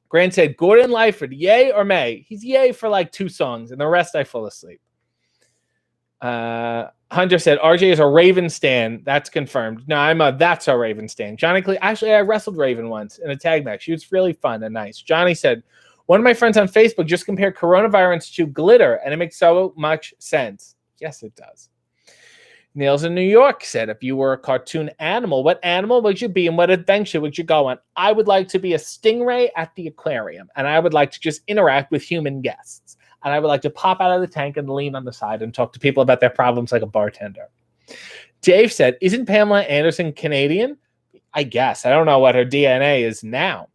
Grant said, Gordon Lightfoot, yay or may? He's yay for like 2 songs, and the rest I fall asleep. Hunter said, RJ is a Raven stan. That's confirmed. No, that's a Raven stan. Johnny Cle- Actually, I wrestled Raven once in a tag match. She was really fun and nice. Johnny said, one of my friends on Facebook just compared coronavirus to glitter, and it makes so much sense. Yes, it does. Nails in New York said, if you were a cartoon animal, what animal would you be and what adventure would you go on? I would like to be a stingray at the aquarium, and I would like to just interact with human guests. And I would like to pop out of the tank and lean on the side and talk to people about their problems like a bartender. Dave said, isn't Pamela Anderson Canadian? I guess. I don't know what her DNA is now.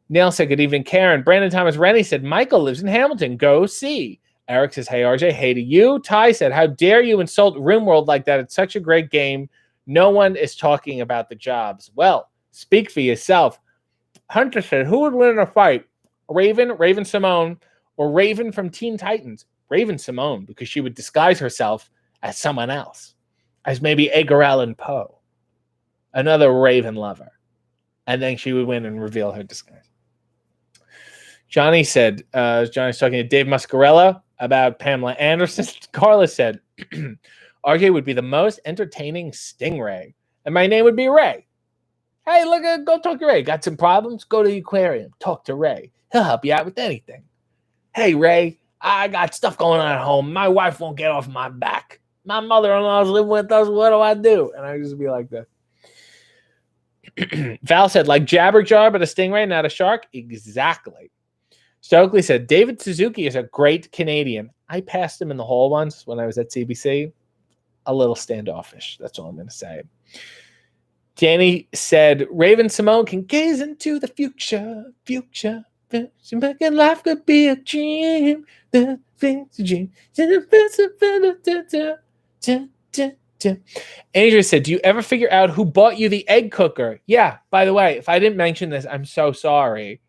Neil said, good evening, Karen. Brandon Thomas Rennie said, Michael lives in Hamilton. Go see. Eric says, hey, RJ, hey to you. Ty said, how dare you insult RimWorld like that? It's such a great game. No one is talking about the jobs. Well, speak for yourself. Hunter said, who would win in a fight? Raven Simone, or Raven from Teen Titans? Raven Simone, because she would disguise herself as someone else, as maybe Edgar Allan Poe, another Raven lover. And then she would win and reveal her disguise. Johnny said, Johnny's talking to Dave Muscarella about Pamela Anderson. Carla said, RJ would be the most entertaining stingray, and my name would be Ray. Hey, look, go talk to Ray. Got some problems? Go to the aquarium. Talk to Ray. He'll help you out with anything. Hey, Ray, I got stuff going on at home. My wife won't get off my back. My mother-in-law is living with us. What do I do? And I just be like that. Val said, like Jabberjaw, but a stingray, not a shark? Exactly. Stokely said, David Suzuki is a great Canadian. I passed him in the hall once when I was at CBC. A little standoffish. That's all I'm going to say. Danny said, Raven Simone can gaze into the future. Making life could be a dream. The dream. Andrew said, do you ever figure out who bought you the egg cooker? Yeah, by the way, if I didn't mention this, I'm so sorry.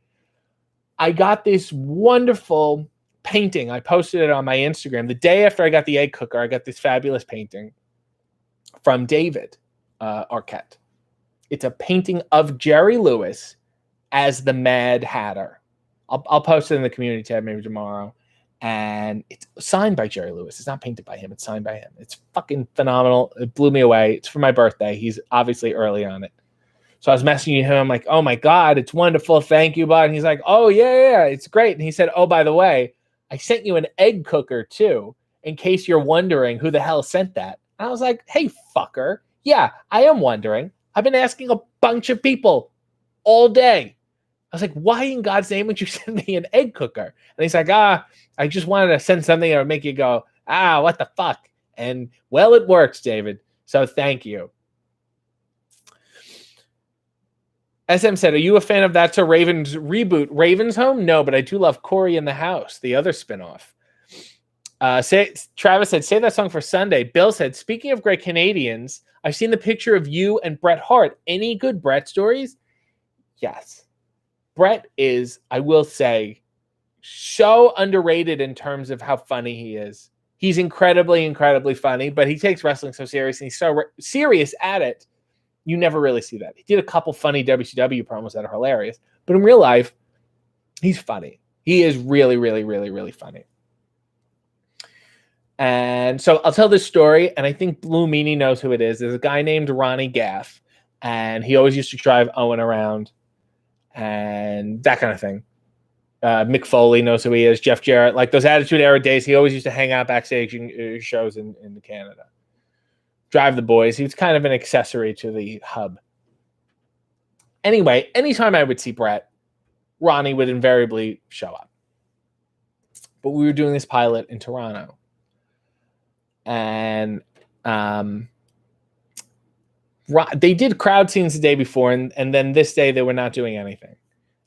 I got this wonderful painting. I posted it on my Instagram. The day after I got the egg cooker, I got this fabulous painting. from David Arquette. It's a painting of Jerry Lewis as the Mad Hatter. I'll post it in the community tab maybe tomorrow. And it's signed by Jerry Lewis. It's not painted by him. It's signed by him. It's fucking phenomenal. It blew me away. It's for my birthday. He's obviously early on it. So I was messaging him. I'm like, oh my God, it's wonderful. Thank you, bud. And he's like, oh, yeah, it's great. And he said, oh, by the way, I sent you an egg cooker too, in case you're wondering who the hell sent that. And I was like, hey, fucker. Yeah, I am wondering. I've been asking a bunch of people all day. I was like, why in God's name would you send me an egg cooker? And he's like, I just wanted to send something that would make you go, what the fuck? And well, it works, David. So thank you. SM said, are you a fan of That's a Raven's reboot? Raven's Home? No, but I do love Corey in the House, the other spinoff. Travis said, say that song for Sunday. Bill said, speaking of great Canadians, I've seen the picture of you and Bret Hart. Any good Bret stories? Yes. Bret is, I will say, so underrated in terms of how funny he is. He's incredibly, incredibly funny, but he takes wrestling so serious and he's so serious at it. You never really see that. He did a couple funny WCW promos that are hilarious, but in real life, he's funny. He is really, really, really, really funny. And so I'll tell this story, and I think Blue Meanie knows who it is. There's a guy named Ronnie Gaff, and he always used to drive Owen around and that kind of thing. Mick Foley knows who he is. Jeff Jarrett, like those Attitude Era days, he always used to hang out backstage in shows in Canada. Drive the boys. He was kind of an accessory to the hub. Anyway, anytime I would see Bret, Ronnie would invariably show up. But we were doing this pilot in Toronto. And they did crowd scenes the day before, and then this day they were not doing anything.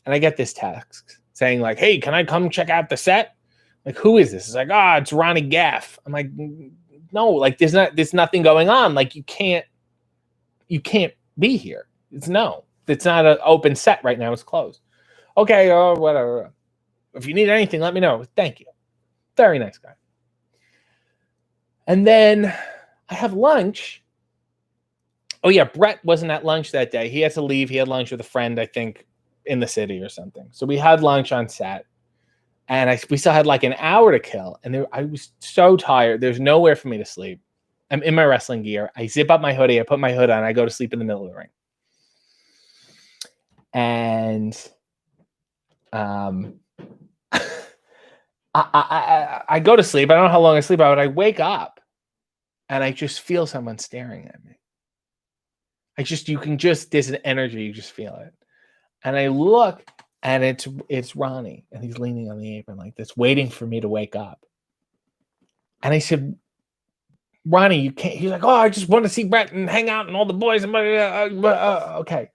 And I get this text saying like, hey, can I come check out the set? Like, who is this? It's like, it's Ronnie Gaff. I'm like, no, like there's nothing going on. Like you can't be here. It's not an open set right now. It's closed. Okay, or whatever. If you need anything, let me know. Thank you. Very nice guy. And then I have lunch. Oh yeah, Bret wasn't at lunch that day. He had to leave. He had lunch with a friend, I think, in the city or something. So we had lunch on set. And we still had like an hour to kill. And I was so tired. There's nowhere for me to sleep. I'm in my wrestling gear. I zip up my hoodie. I put my hood on. I go to sleep in the middle of the ring. And I go to sleep. I don't know how long I sleep, but I wake up and I just feel someone staring at me. There's an energy. You just feel it. And I look. And it's Ronnie, and he's leaning on the apron like this, waiting for me to wake up. And I said, Ronnie, you can't. He's like, I just want to see Bret and hang out and all the boys. And okay.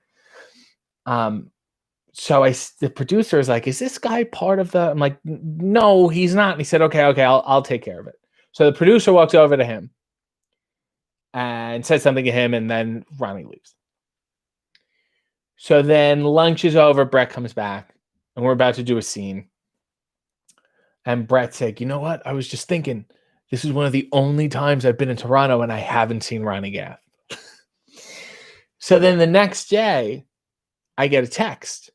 So the producer is like, is this guy part of the? I'm like, no, he's not. And he said, okay, I'll take care of it. So the producer walks over to him and says something to him, and then Ronnie leaves. So then lunch is over. Bret comes back, and we're about to do a scene. And Bret said, you know what? I was just thinking, this is one of the only times I've been in Toronto and I haven't seen Ronnie Gaff. So then the next day, I get a text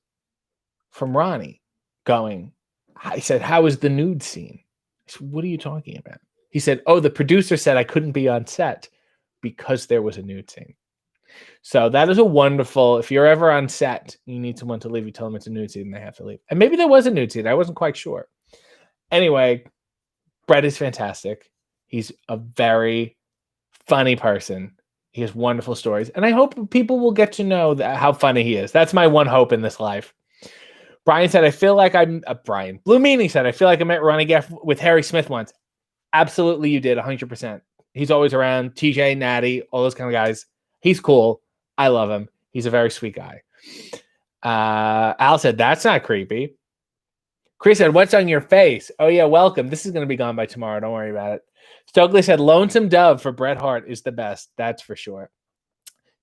from Ronnie going, I said, how was the nude scene? I said, what are you talking about? He said, the producer said I couldn't be on set because there was a nude scene. So that is a wonderful, if you're ever on set, you need someone to leave, you tell them it's a nude scene and they have to leave. And maybe there was a nude scene. I wasn't quite sure. Anyway, Bret is fantastic. He's a very funny person. He has wonderful stories. And I hope people will get to know how funny he is. That's my one hope in this life. Brian said, I feel like Blue Meanie said, I feel like I met Ronnie Gaff with Harry Smith once. Absolutely, you did, 100%. He's always around. TJ, Natty, all those kind of guys. He's cool. I love him. He's a very sweet guy. Al said, that's not creepy. Chris said, what's on your face? Oh, yeah, welcome. This is going to be gone by tomorrow. Don't worry about it. Stokely said, Lonesome Dove for Bret Hart is the best. That's for sure.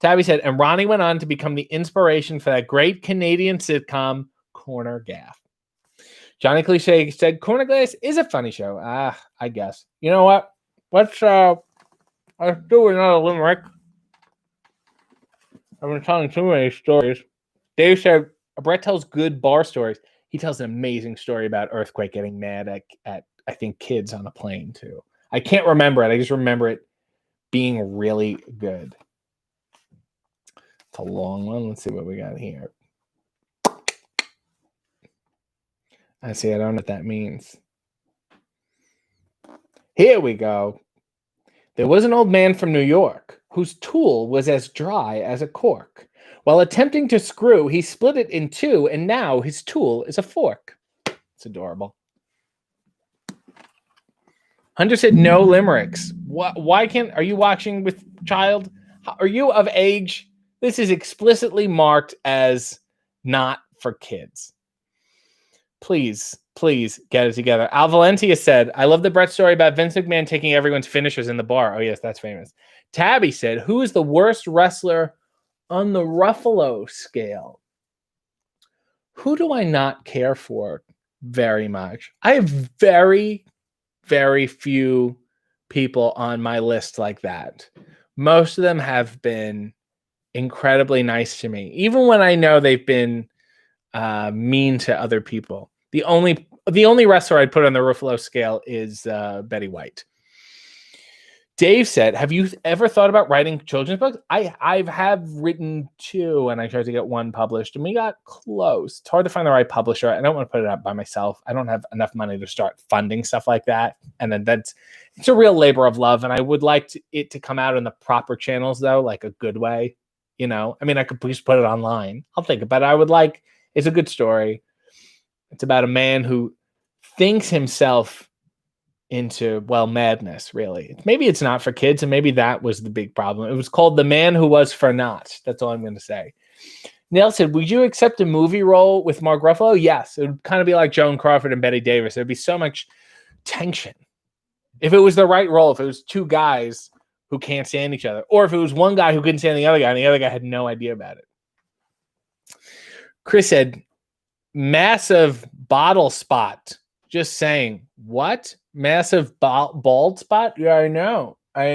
Tabby said, and Ronnie went on to become the inspiration for that great Canadian sitcom, Corner Gaff. Johnny Cliche said, Corner Glass is a funny show. I guess. You know what? Let's Let's do another limerick. I've been telling too many stories. Dave said, Brett tells good bar stories. He tells an amazing story about Earthquake getting mad at I think, kids on a plane, too. I can't remember it. I just remember it being really good. It's a long one. Let's see what we got here. I see. I don't know what that means. Here we go. There was an old man from New York whose tool was as dry as a cork. While attempting to screw, he split it in two, and now his tool is a fork. It's adorable. Hunter said no limericks. Why can't? Are you watching with child? Are you of age? This is explicitly marked as not for kids. Please get it together. Al Valentia said, I love the Brett story about Vince McMahon taking everyone's finishers in the bar. Oh, yes, that's famous. Tabby said, who is the worst wrestler on the Ruffalo scale? Who do I not care for very much? I have very, very few people on my list like that. Most of them have been incredibly nice to me, even when I know they've been mean to other people. The only wrestler I'd put on the Ruffalo scale is Betty White. Dave said, have you ever thought about writing children's books? I have written 2, and I tried to get 1 published, and we got close. It's hard to find the right publisher. I don't want to put it out by myself. I don't have enough money to start funding stuff like that. And then it's a real labor of love, and I would like it to come out in the proper channels, though, like a good way. You know, I mean, I could please put it online. I'll think about it. It's a good story. It's about a man who thinks himself into, madness, really. Maybe it's not for kids, and maybe that was the big problem. It was called The Man Who Was for Not. That's all I'm going to say. Neil said, would you accept a movie role with Mark Ruffalo? Yes. It would kind of be like Joan Crawford and Bette Davis. There'd be so much tension. If it was the right role, if it was 2 guys who can't stand each other, or if it was one guy who couldn't stand the other guy, and the other guy had no idea about it. Chris said, massive bottle spot. Just saying. What? Massive bald spot? Yeah, I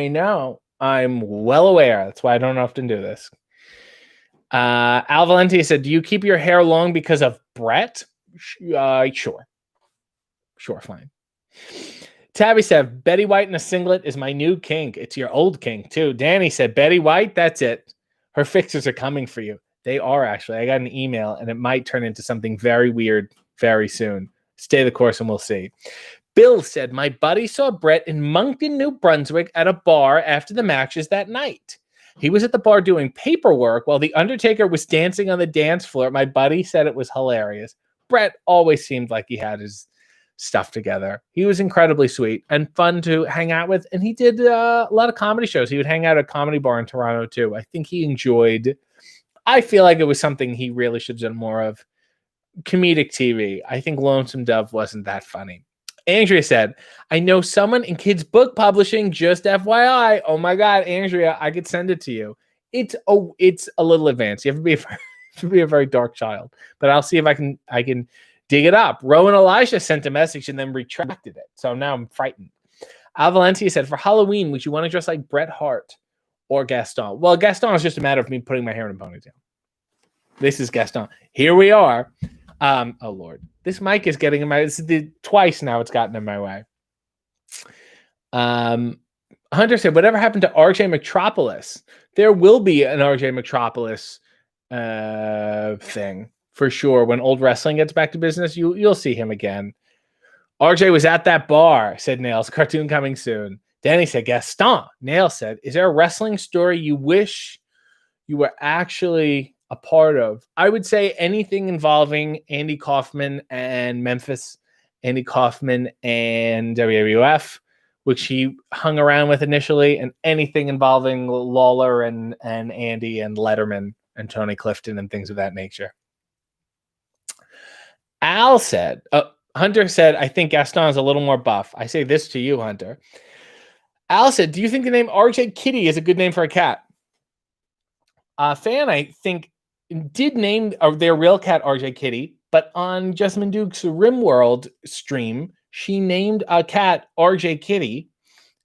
know. I'm well aware. That's why I don't often do this. Al Valenti said, do you keep your hair long because of Brett? Sure. Sure, fine. Tabby said, Betty White in a singlet is my new kink. It's your old kink, too. Danny said, Betty White, that's it. Her fixers are coming for you. They are, actually. I got an email, and it might turn into something very weird very soon. Stay the course, and we'll see. Bill said, my buddy saw Brett in Moncton, New Brunswick at a bar after the matches that night. He was at the bar doing paperwork while The Undertaker was dancing on the dance floor. My buddy said it was hilarious. Brett always seemed like he had his stuff together. He was incredibly sweet and fun to hang out with, and he did a lot of comedy shows. He would hang out at a comedy bar in Toronto, too. I think he enjoyed... I feel like it was something he really should have done more of. Comedic TV. I think Lonesome Dove wasn't that funny. Andrea said, I know someone in kids' book publishing, just FYI. Oh my God, Andrea, I could send it to you. It's a little advanced. You have to be a very dark child. But I'll see if I can dig it up. Rowan Elijah sent a message and then retracted it. So now I'm frightened. Al Valencia said, for Halloween, would you want to dress like Bret Hart or Gaston? Well, Gaston is just a matter of me putting my hair in a ponytail. This is Gaston. Here we are. Oh, Lord. This mic is getting in my... This is twice now it's gotten in my way. Hunter said, whatever happened to RJ Metropolis? There will be an RJ Metropolis thing, for sure. When old wrestling gets back to business, you'll see him again. RJ was at that bar, said Nails. Cartoon coming soon. Danny said, Gaston. Nails said, is there a wrestling story you wish you were actually a part of? I would say anything involving Andy Kaufman and Memphis, Andy Kaufman and WWF, which he hung around with initially, and anything involving Lawler and Andy and Letterman and Tony Clifton and things of that nature. Al said, Hunter said, I think Gaston is a little more buff. I say this to you, Hunter. Al said, do you think the name RJ Kitty is a good name for a cat? Fan, I think, did name their real cat RJ Kitty, but on Jessamine Duke's RimWorld stream, she named a cat RJ Kitty,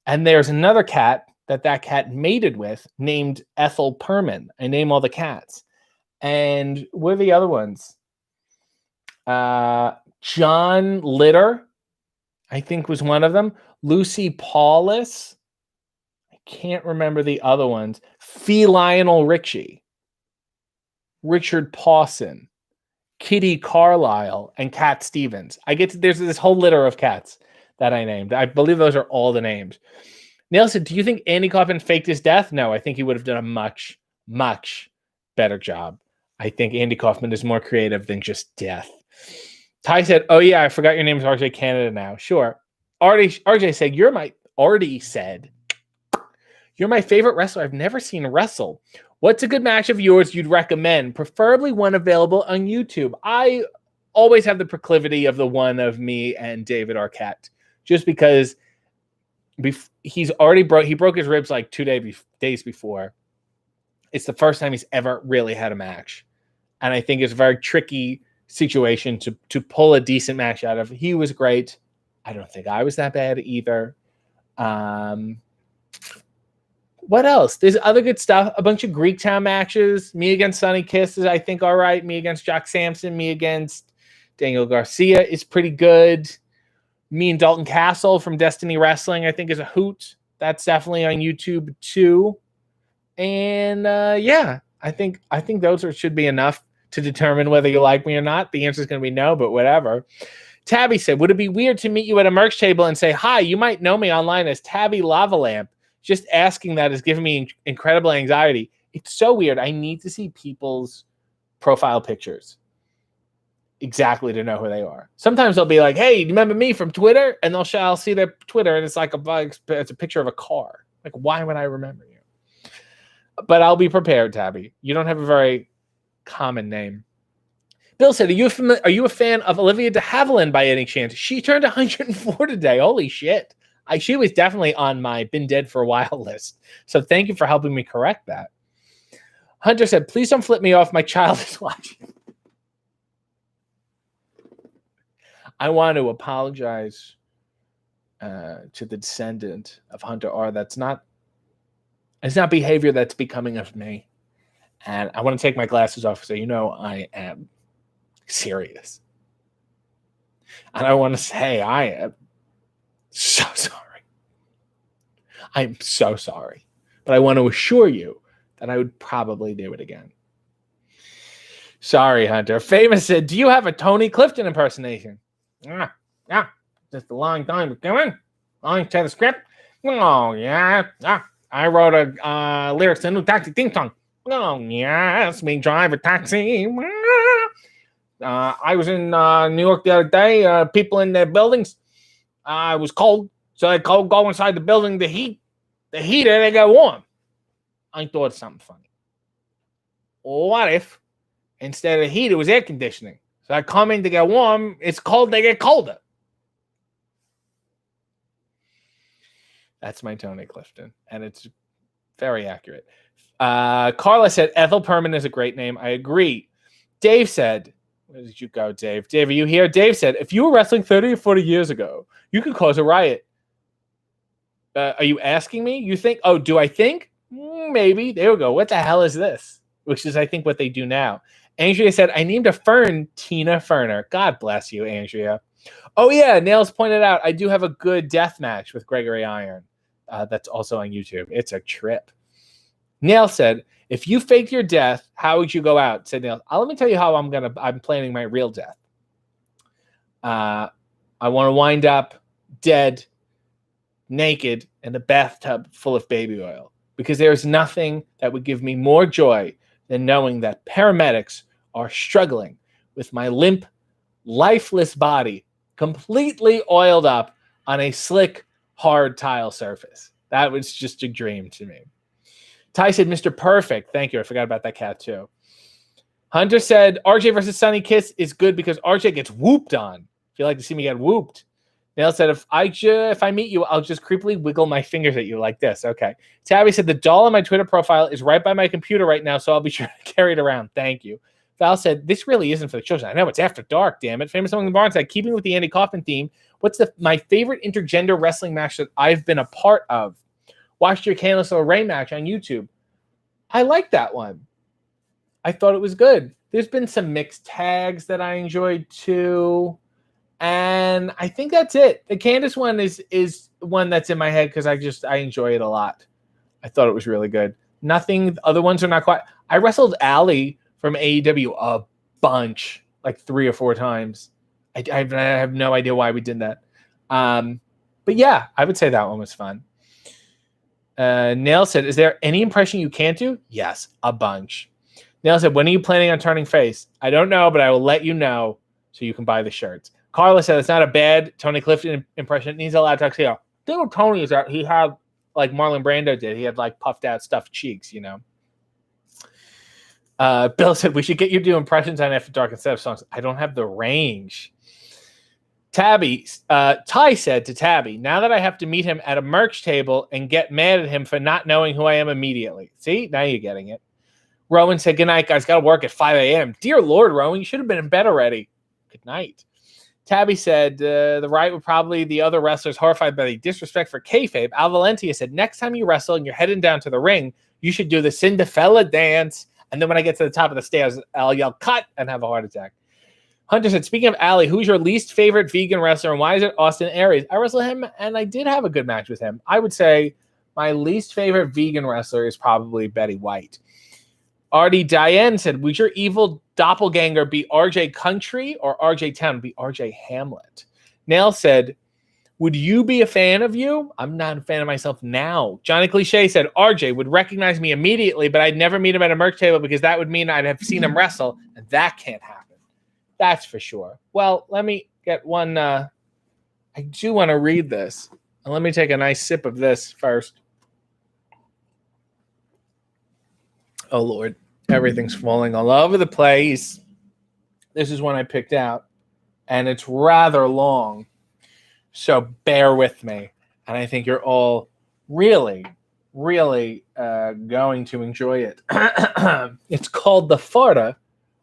and there's another cat that cat mated with named Ethel Perman. I name all the cats. And what are the other ones? John Litter, I think, was one of them. Lucy Paulus. I can't remember the other ones. Fee Lionel Richie. Richard Pawson. Kitty Carlisle, and Cat Stevens. There's this whole litter of cats that I named. I believe those are all the names. Neil said, do you think Andy Kaufman faked his death? No, I think he would have done a much, much better job. I think Andy Kaufman is more creative than just death. Ty said, oh yeah, I forgot your name is RJ Canada now. Sure. RJ said, you're my favorite wrestler I've never seen wrestle. What's a good match of yours you'd recommend? Preferably one available on YouTube. I always have the proclivity of the one of me and David Arquette, just because he broke his ribs like 2 days before. It's the first time he's ever really had a match. And I think it's a very tricky situation to pull a decent match out of. He was great. I don't think I was that bad either. What else? There's other good stuff. A bunch of Greektown matches. Me against Sonny Kiss is, I think, all right. Me against Jock Sampson. Me against Daniel Garcia is pretty good. Me and Dalton Castle from Destiny Wrestling, I think, is a hoot. That's definitely on YouTube too. And yeah, I think those should be enough to determine whether you like me or not. The answer is going to be no, but whatever. Tabby said, would it be weird to meet you at a merch table and say, hi, you might know me online as Tabby Lava Lamp? Just asking that is giving me incredible anxiety. It's so weird. I need to see people's profile pictures exactly to know who they are. Sometimes they'll be like, hey, do you remember me from Twitter? And I'll see their Twitter, and it's like it's a picture of a car. Like, why would I remember you? But I'll be prepared, Tabby. You don't have a very common name. Bill said, are you a fan of Olivia de Havilland by any chance? She turned 104 today. Holy shit. She was definitely on my been dead for a while list. So thank you for helping me correct that. Hunter said, please don't flip me off. My child is watching. I want to apologize to the descendant of Hunter R. It's not behavior that's becoming of me. And I want to take my glasses off so you know I am serious. And I want to say I am so sorry. I'm so sorry. But I want to assure you that I would probably do it again. Sorry, Hunter. Famous said, do you have a Tony Clifton impersonation? Yeah. Just a long time coming. Long to the script. Oh, yeah. I wrote a lyrics to a new taxi theme song. Oh, yes. Me drive a taxi. I was in New York the other day. People in their buildings. It was cold. So they go inside the building to heat. The heater, they get warm. I thought of something funny. What if instead of heat, it was air conditioning? So I come in to get warm. It's cold, they get colder. That's my Tony Clifton. And it's very accurate. Carla said, Ethel Perman is a great name. I agree. Dave said, where did you go, Dave? Dave, are you here? Dave said, if you were wrestling 30 or 40 years ago, you could cause a riot. Are you asking me? You think? Oh, do I think? Maybe. There we go. What the hell is this? Which is, I think, what they do now. Andrea said, I named a fern Tina Ferner. God bless you, Andrea. Oh, yeah. Nails pointed out, I do have a good death match with Gregory Iron. That's also on YouTube. It's a trip. Nail said, if you faked your death, how would you go out? Said Nail. Let me tell you how I'm planning my real death. I want to wind up dead, naked, in a bathtub full of baby oil, because there is nothing that would give me more joy than knowing that paramedics are struggling with my limp, lifeless body completely oiled up on a slick, hard tile surface. That was just a dream to me. Ty said, Mr. Perfect. Thank you. I forgot about that cat too. Hunter said, RJ versus Sonny Kiss is good because RJ gets whooped on. If you like to see me get whooped. Nail said, if I meet you, I'll just creepily wiggle my fingers at you like this. Okay. Tabby said, the doll on my Twitter profile is right by my computer right now, so I'll be sure to carry it around. Thank you. Val said, this really isn't for the children. I know it's after dark, damn it. Famous Among the Barn said, keeping with the Andy Kaufman theme, what's my favorite intergender wrestling match that I've been a part of? Watched your Candice LeRae match on YouTube. I like that one. I thought it was good. There's been some mixed tags that I enjoyed too. And I think that's it. The Candice one is one that's in my head because I enjoy it a lot. I thought it was really good. Nothing, other ones are not quite. I wrestled Allie from AEW a bunch, like 3 or 4 times. I have no idea why we did that. But yeah, I would say that one was fun. Nail said, is there any impression you can't do? Yes, a bunch. Nail said, when are you planning on turning face? I don't know, but I will let you know so you can buy the shirts. Carla said, it's not a bad Tony Clifton impression. It needs a loud tuxedo. The thing with Tony is that he had, like Marlon Brando did, he had like puffed out stuffed cheeks, you know. Bill said, we should get you to do impressions on After Dark instead of songs. I don't have the range. Tabby, Ty said to Tabby, now that I have to meet him at a merch table and get mad at him for not knowing who I am immediately. See, now you're getting it. Rowan said, good night, guys. Got to work at 5 a.m. Dear Lord, Rowan, you should have been in bed already. Good night. Tabby said, the right were probably the other wrestlers horrified by the disrespect for kayfabe. Al Valentia said, next time you wrestle and you're heading down to the ring, you should do the Cinderella dance. And then when I get to the top of the stairs, I'll yell, cut, and have a heart attack. Hunter said, speaking of Ali, who's your least favorite vegan wrestler and why is it Austin Aries? I wrestled him and I did have a good match with him. I would say my least favorite vegan wrestler is probably Betty White. Artie Diane said, would your evil doppelganger be RJ Country or RJ Town? Be RJ Hamlet. Nail said, would you be a fan of you? I'm not a fan of myself now. Johnny Cliche said, RJ would recognize me immediately, but I'd never meet him at a merch table because that would mean I'd have seen him wrestle, and that can't happen. That's for sure. Well, let me get one. I do want to read this. And let me take a nice sip of this first. Oh, Lord. Everything's falling all over the place. This is one I picked out. And it's rather long. So bear with me. And I think you're all really, really going to enjoy it. It's called The Farta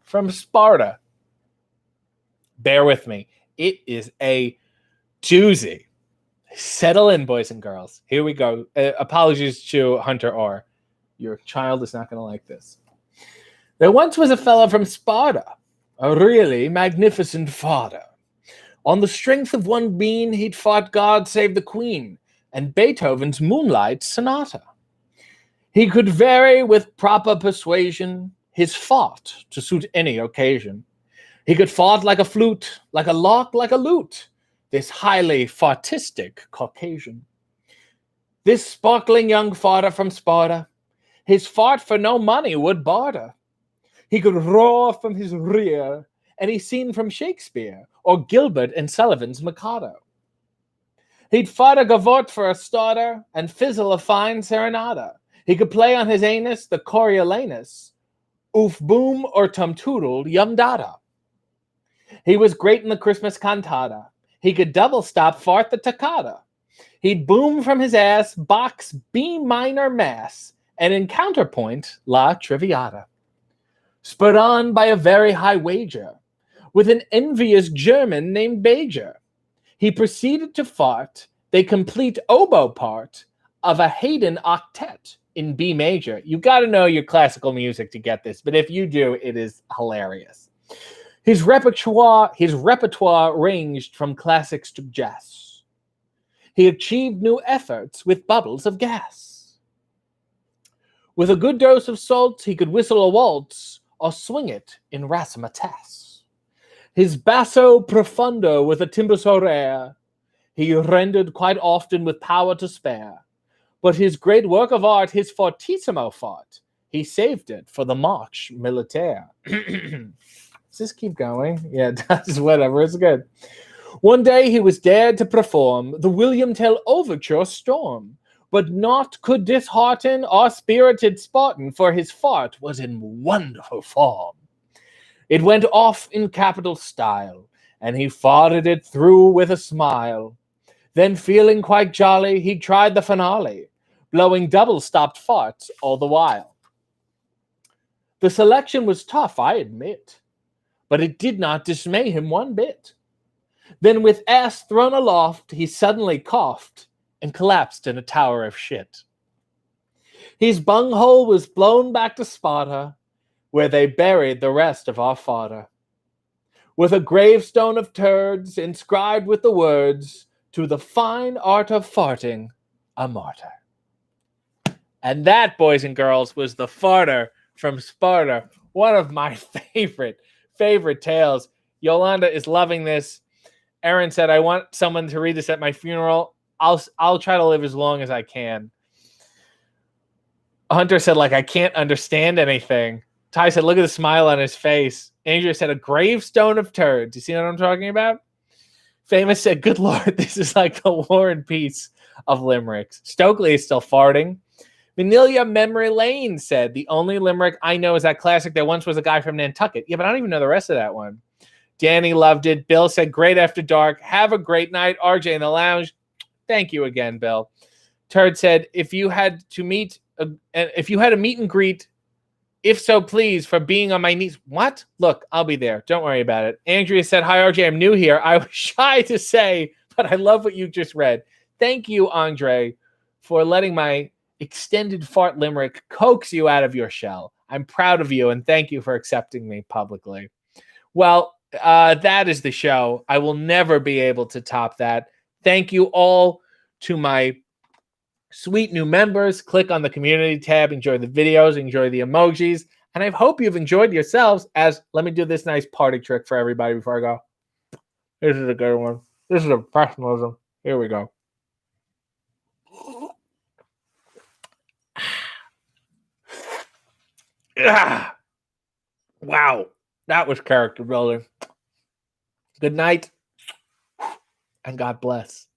from Sparta. Bear with me. It is a doozy. Settle in, boys and girls. Here we go. Apologies to Hunter R. Your child is not going to like this. There once was a fellow from Sparta, a really magnificent father. On the strength of one bean, he'd fought God Save the Queen and Beethoven's Moonlight Sonata. He could vary with proper persuasion his fart to suit any occasion. He could fart like a flute, like a lark, like a lute, this highly fartistic Caucasian. This sparkling young farter from Sparta, his fart for no money would barter. He could roar from his rear, any scene from Shakespeare, or Gilbert and Sullivan's Mikado. He'd fart a gavotte for a starter, and fizzle a fine serenata. He could play on his anus the Coriolanus, oof boom or tum toodle yum dada. He was great in the Christmas cantata. He could double stop fart the toccata. He'd boom from his ass, box B minor mass, and in counterpoint, La Traviata. Spurred on by a very high wager, with an envious German named Bajer, he proceeded to fart the complete oboe part of a Haydn octet in B major. You got to know your classical music to get this, but if you do, it is hilarious. His repertoire ranged from classics to jazz. He achieved new efforts with bubbles of gas. With a good dose of salt, he could whistle a waltz or swing it in razzmatazz. His basso profundo with a timbre so rare, he rendered quite often with power to spare. But his great work of art, his fortissimo fart, he saved it for the marche militaire. Does this keep going? Yeah, it does. Whatever. It's good. One day he was dared to perform the William Tell Overture Storm, but naught could dishearten our spirited Spartan, for his fart was in wonderful form. It went off in capital style, and he farted it through with a smile. Then, feeling quite jolly, he tried the finale, blowing double-stopped farts all the while. The selection was tough, I admit, but it did not dismay him one bit. Then, with ass thrown aloft, he suddenly coughed and collapsed in a tower of shit. His bunghole was blown back to Sparta, where they buried the rest of our fodder. With a gravestone of turds inscribed with the words, "To the fine art of farting, a martyr." And that, boys and girls, was the farter from Sparta. One of my favorite tales. Yolanda is loving this. Aaron said, "I want someone to read this at my funeral. I'll try to live as long as I can." Hunter said, "Like, I can't understand anything." Ty said, "Look at the smile on his face." Andrea said, "A gravestone of turds." You see what I'm talking about? Famous said, "Good Lord, this is like the War and Peace of limericks." Stokely is still farting. Vanilla Memory Lane said, "The only limerick I know is that classic, there once was a guy from Nantucket." Yeah, but I don't even know the rest of that one. Danny loved it. Bill said, "Great after dark. Have a great night." RJ in the lounge. Thank you again, Bill. Turd said, if you had a meet and greet, if so, please, for being on my knees." What? Look, I'll be there. Don't worry about it. Andrea said, "Hi, RJ. I'm new here. I was shy to say, but I love what you just read." Thank you, Andre, for letting my extended fart limerick coax you out of your shell. I'm proud of you, and thank you for accepting me publicly. Well, that is the show. I will never be able to top that. Thank you all to my sweet new members. Click on the community tab, enjoy the videos, enjoy the emojis, and I hope you've enjoyed yourselves. As let me do this nice party trick for everybody before I go. This is a good one. This is a professionalism. Here we go. Wow, that was character building. Good night, and God bless.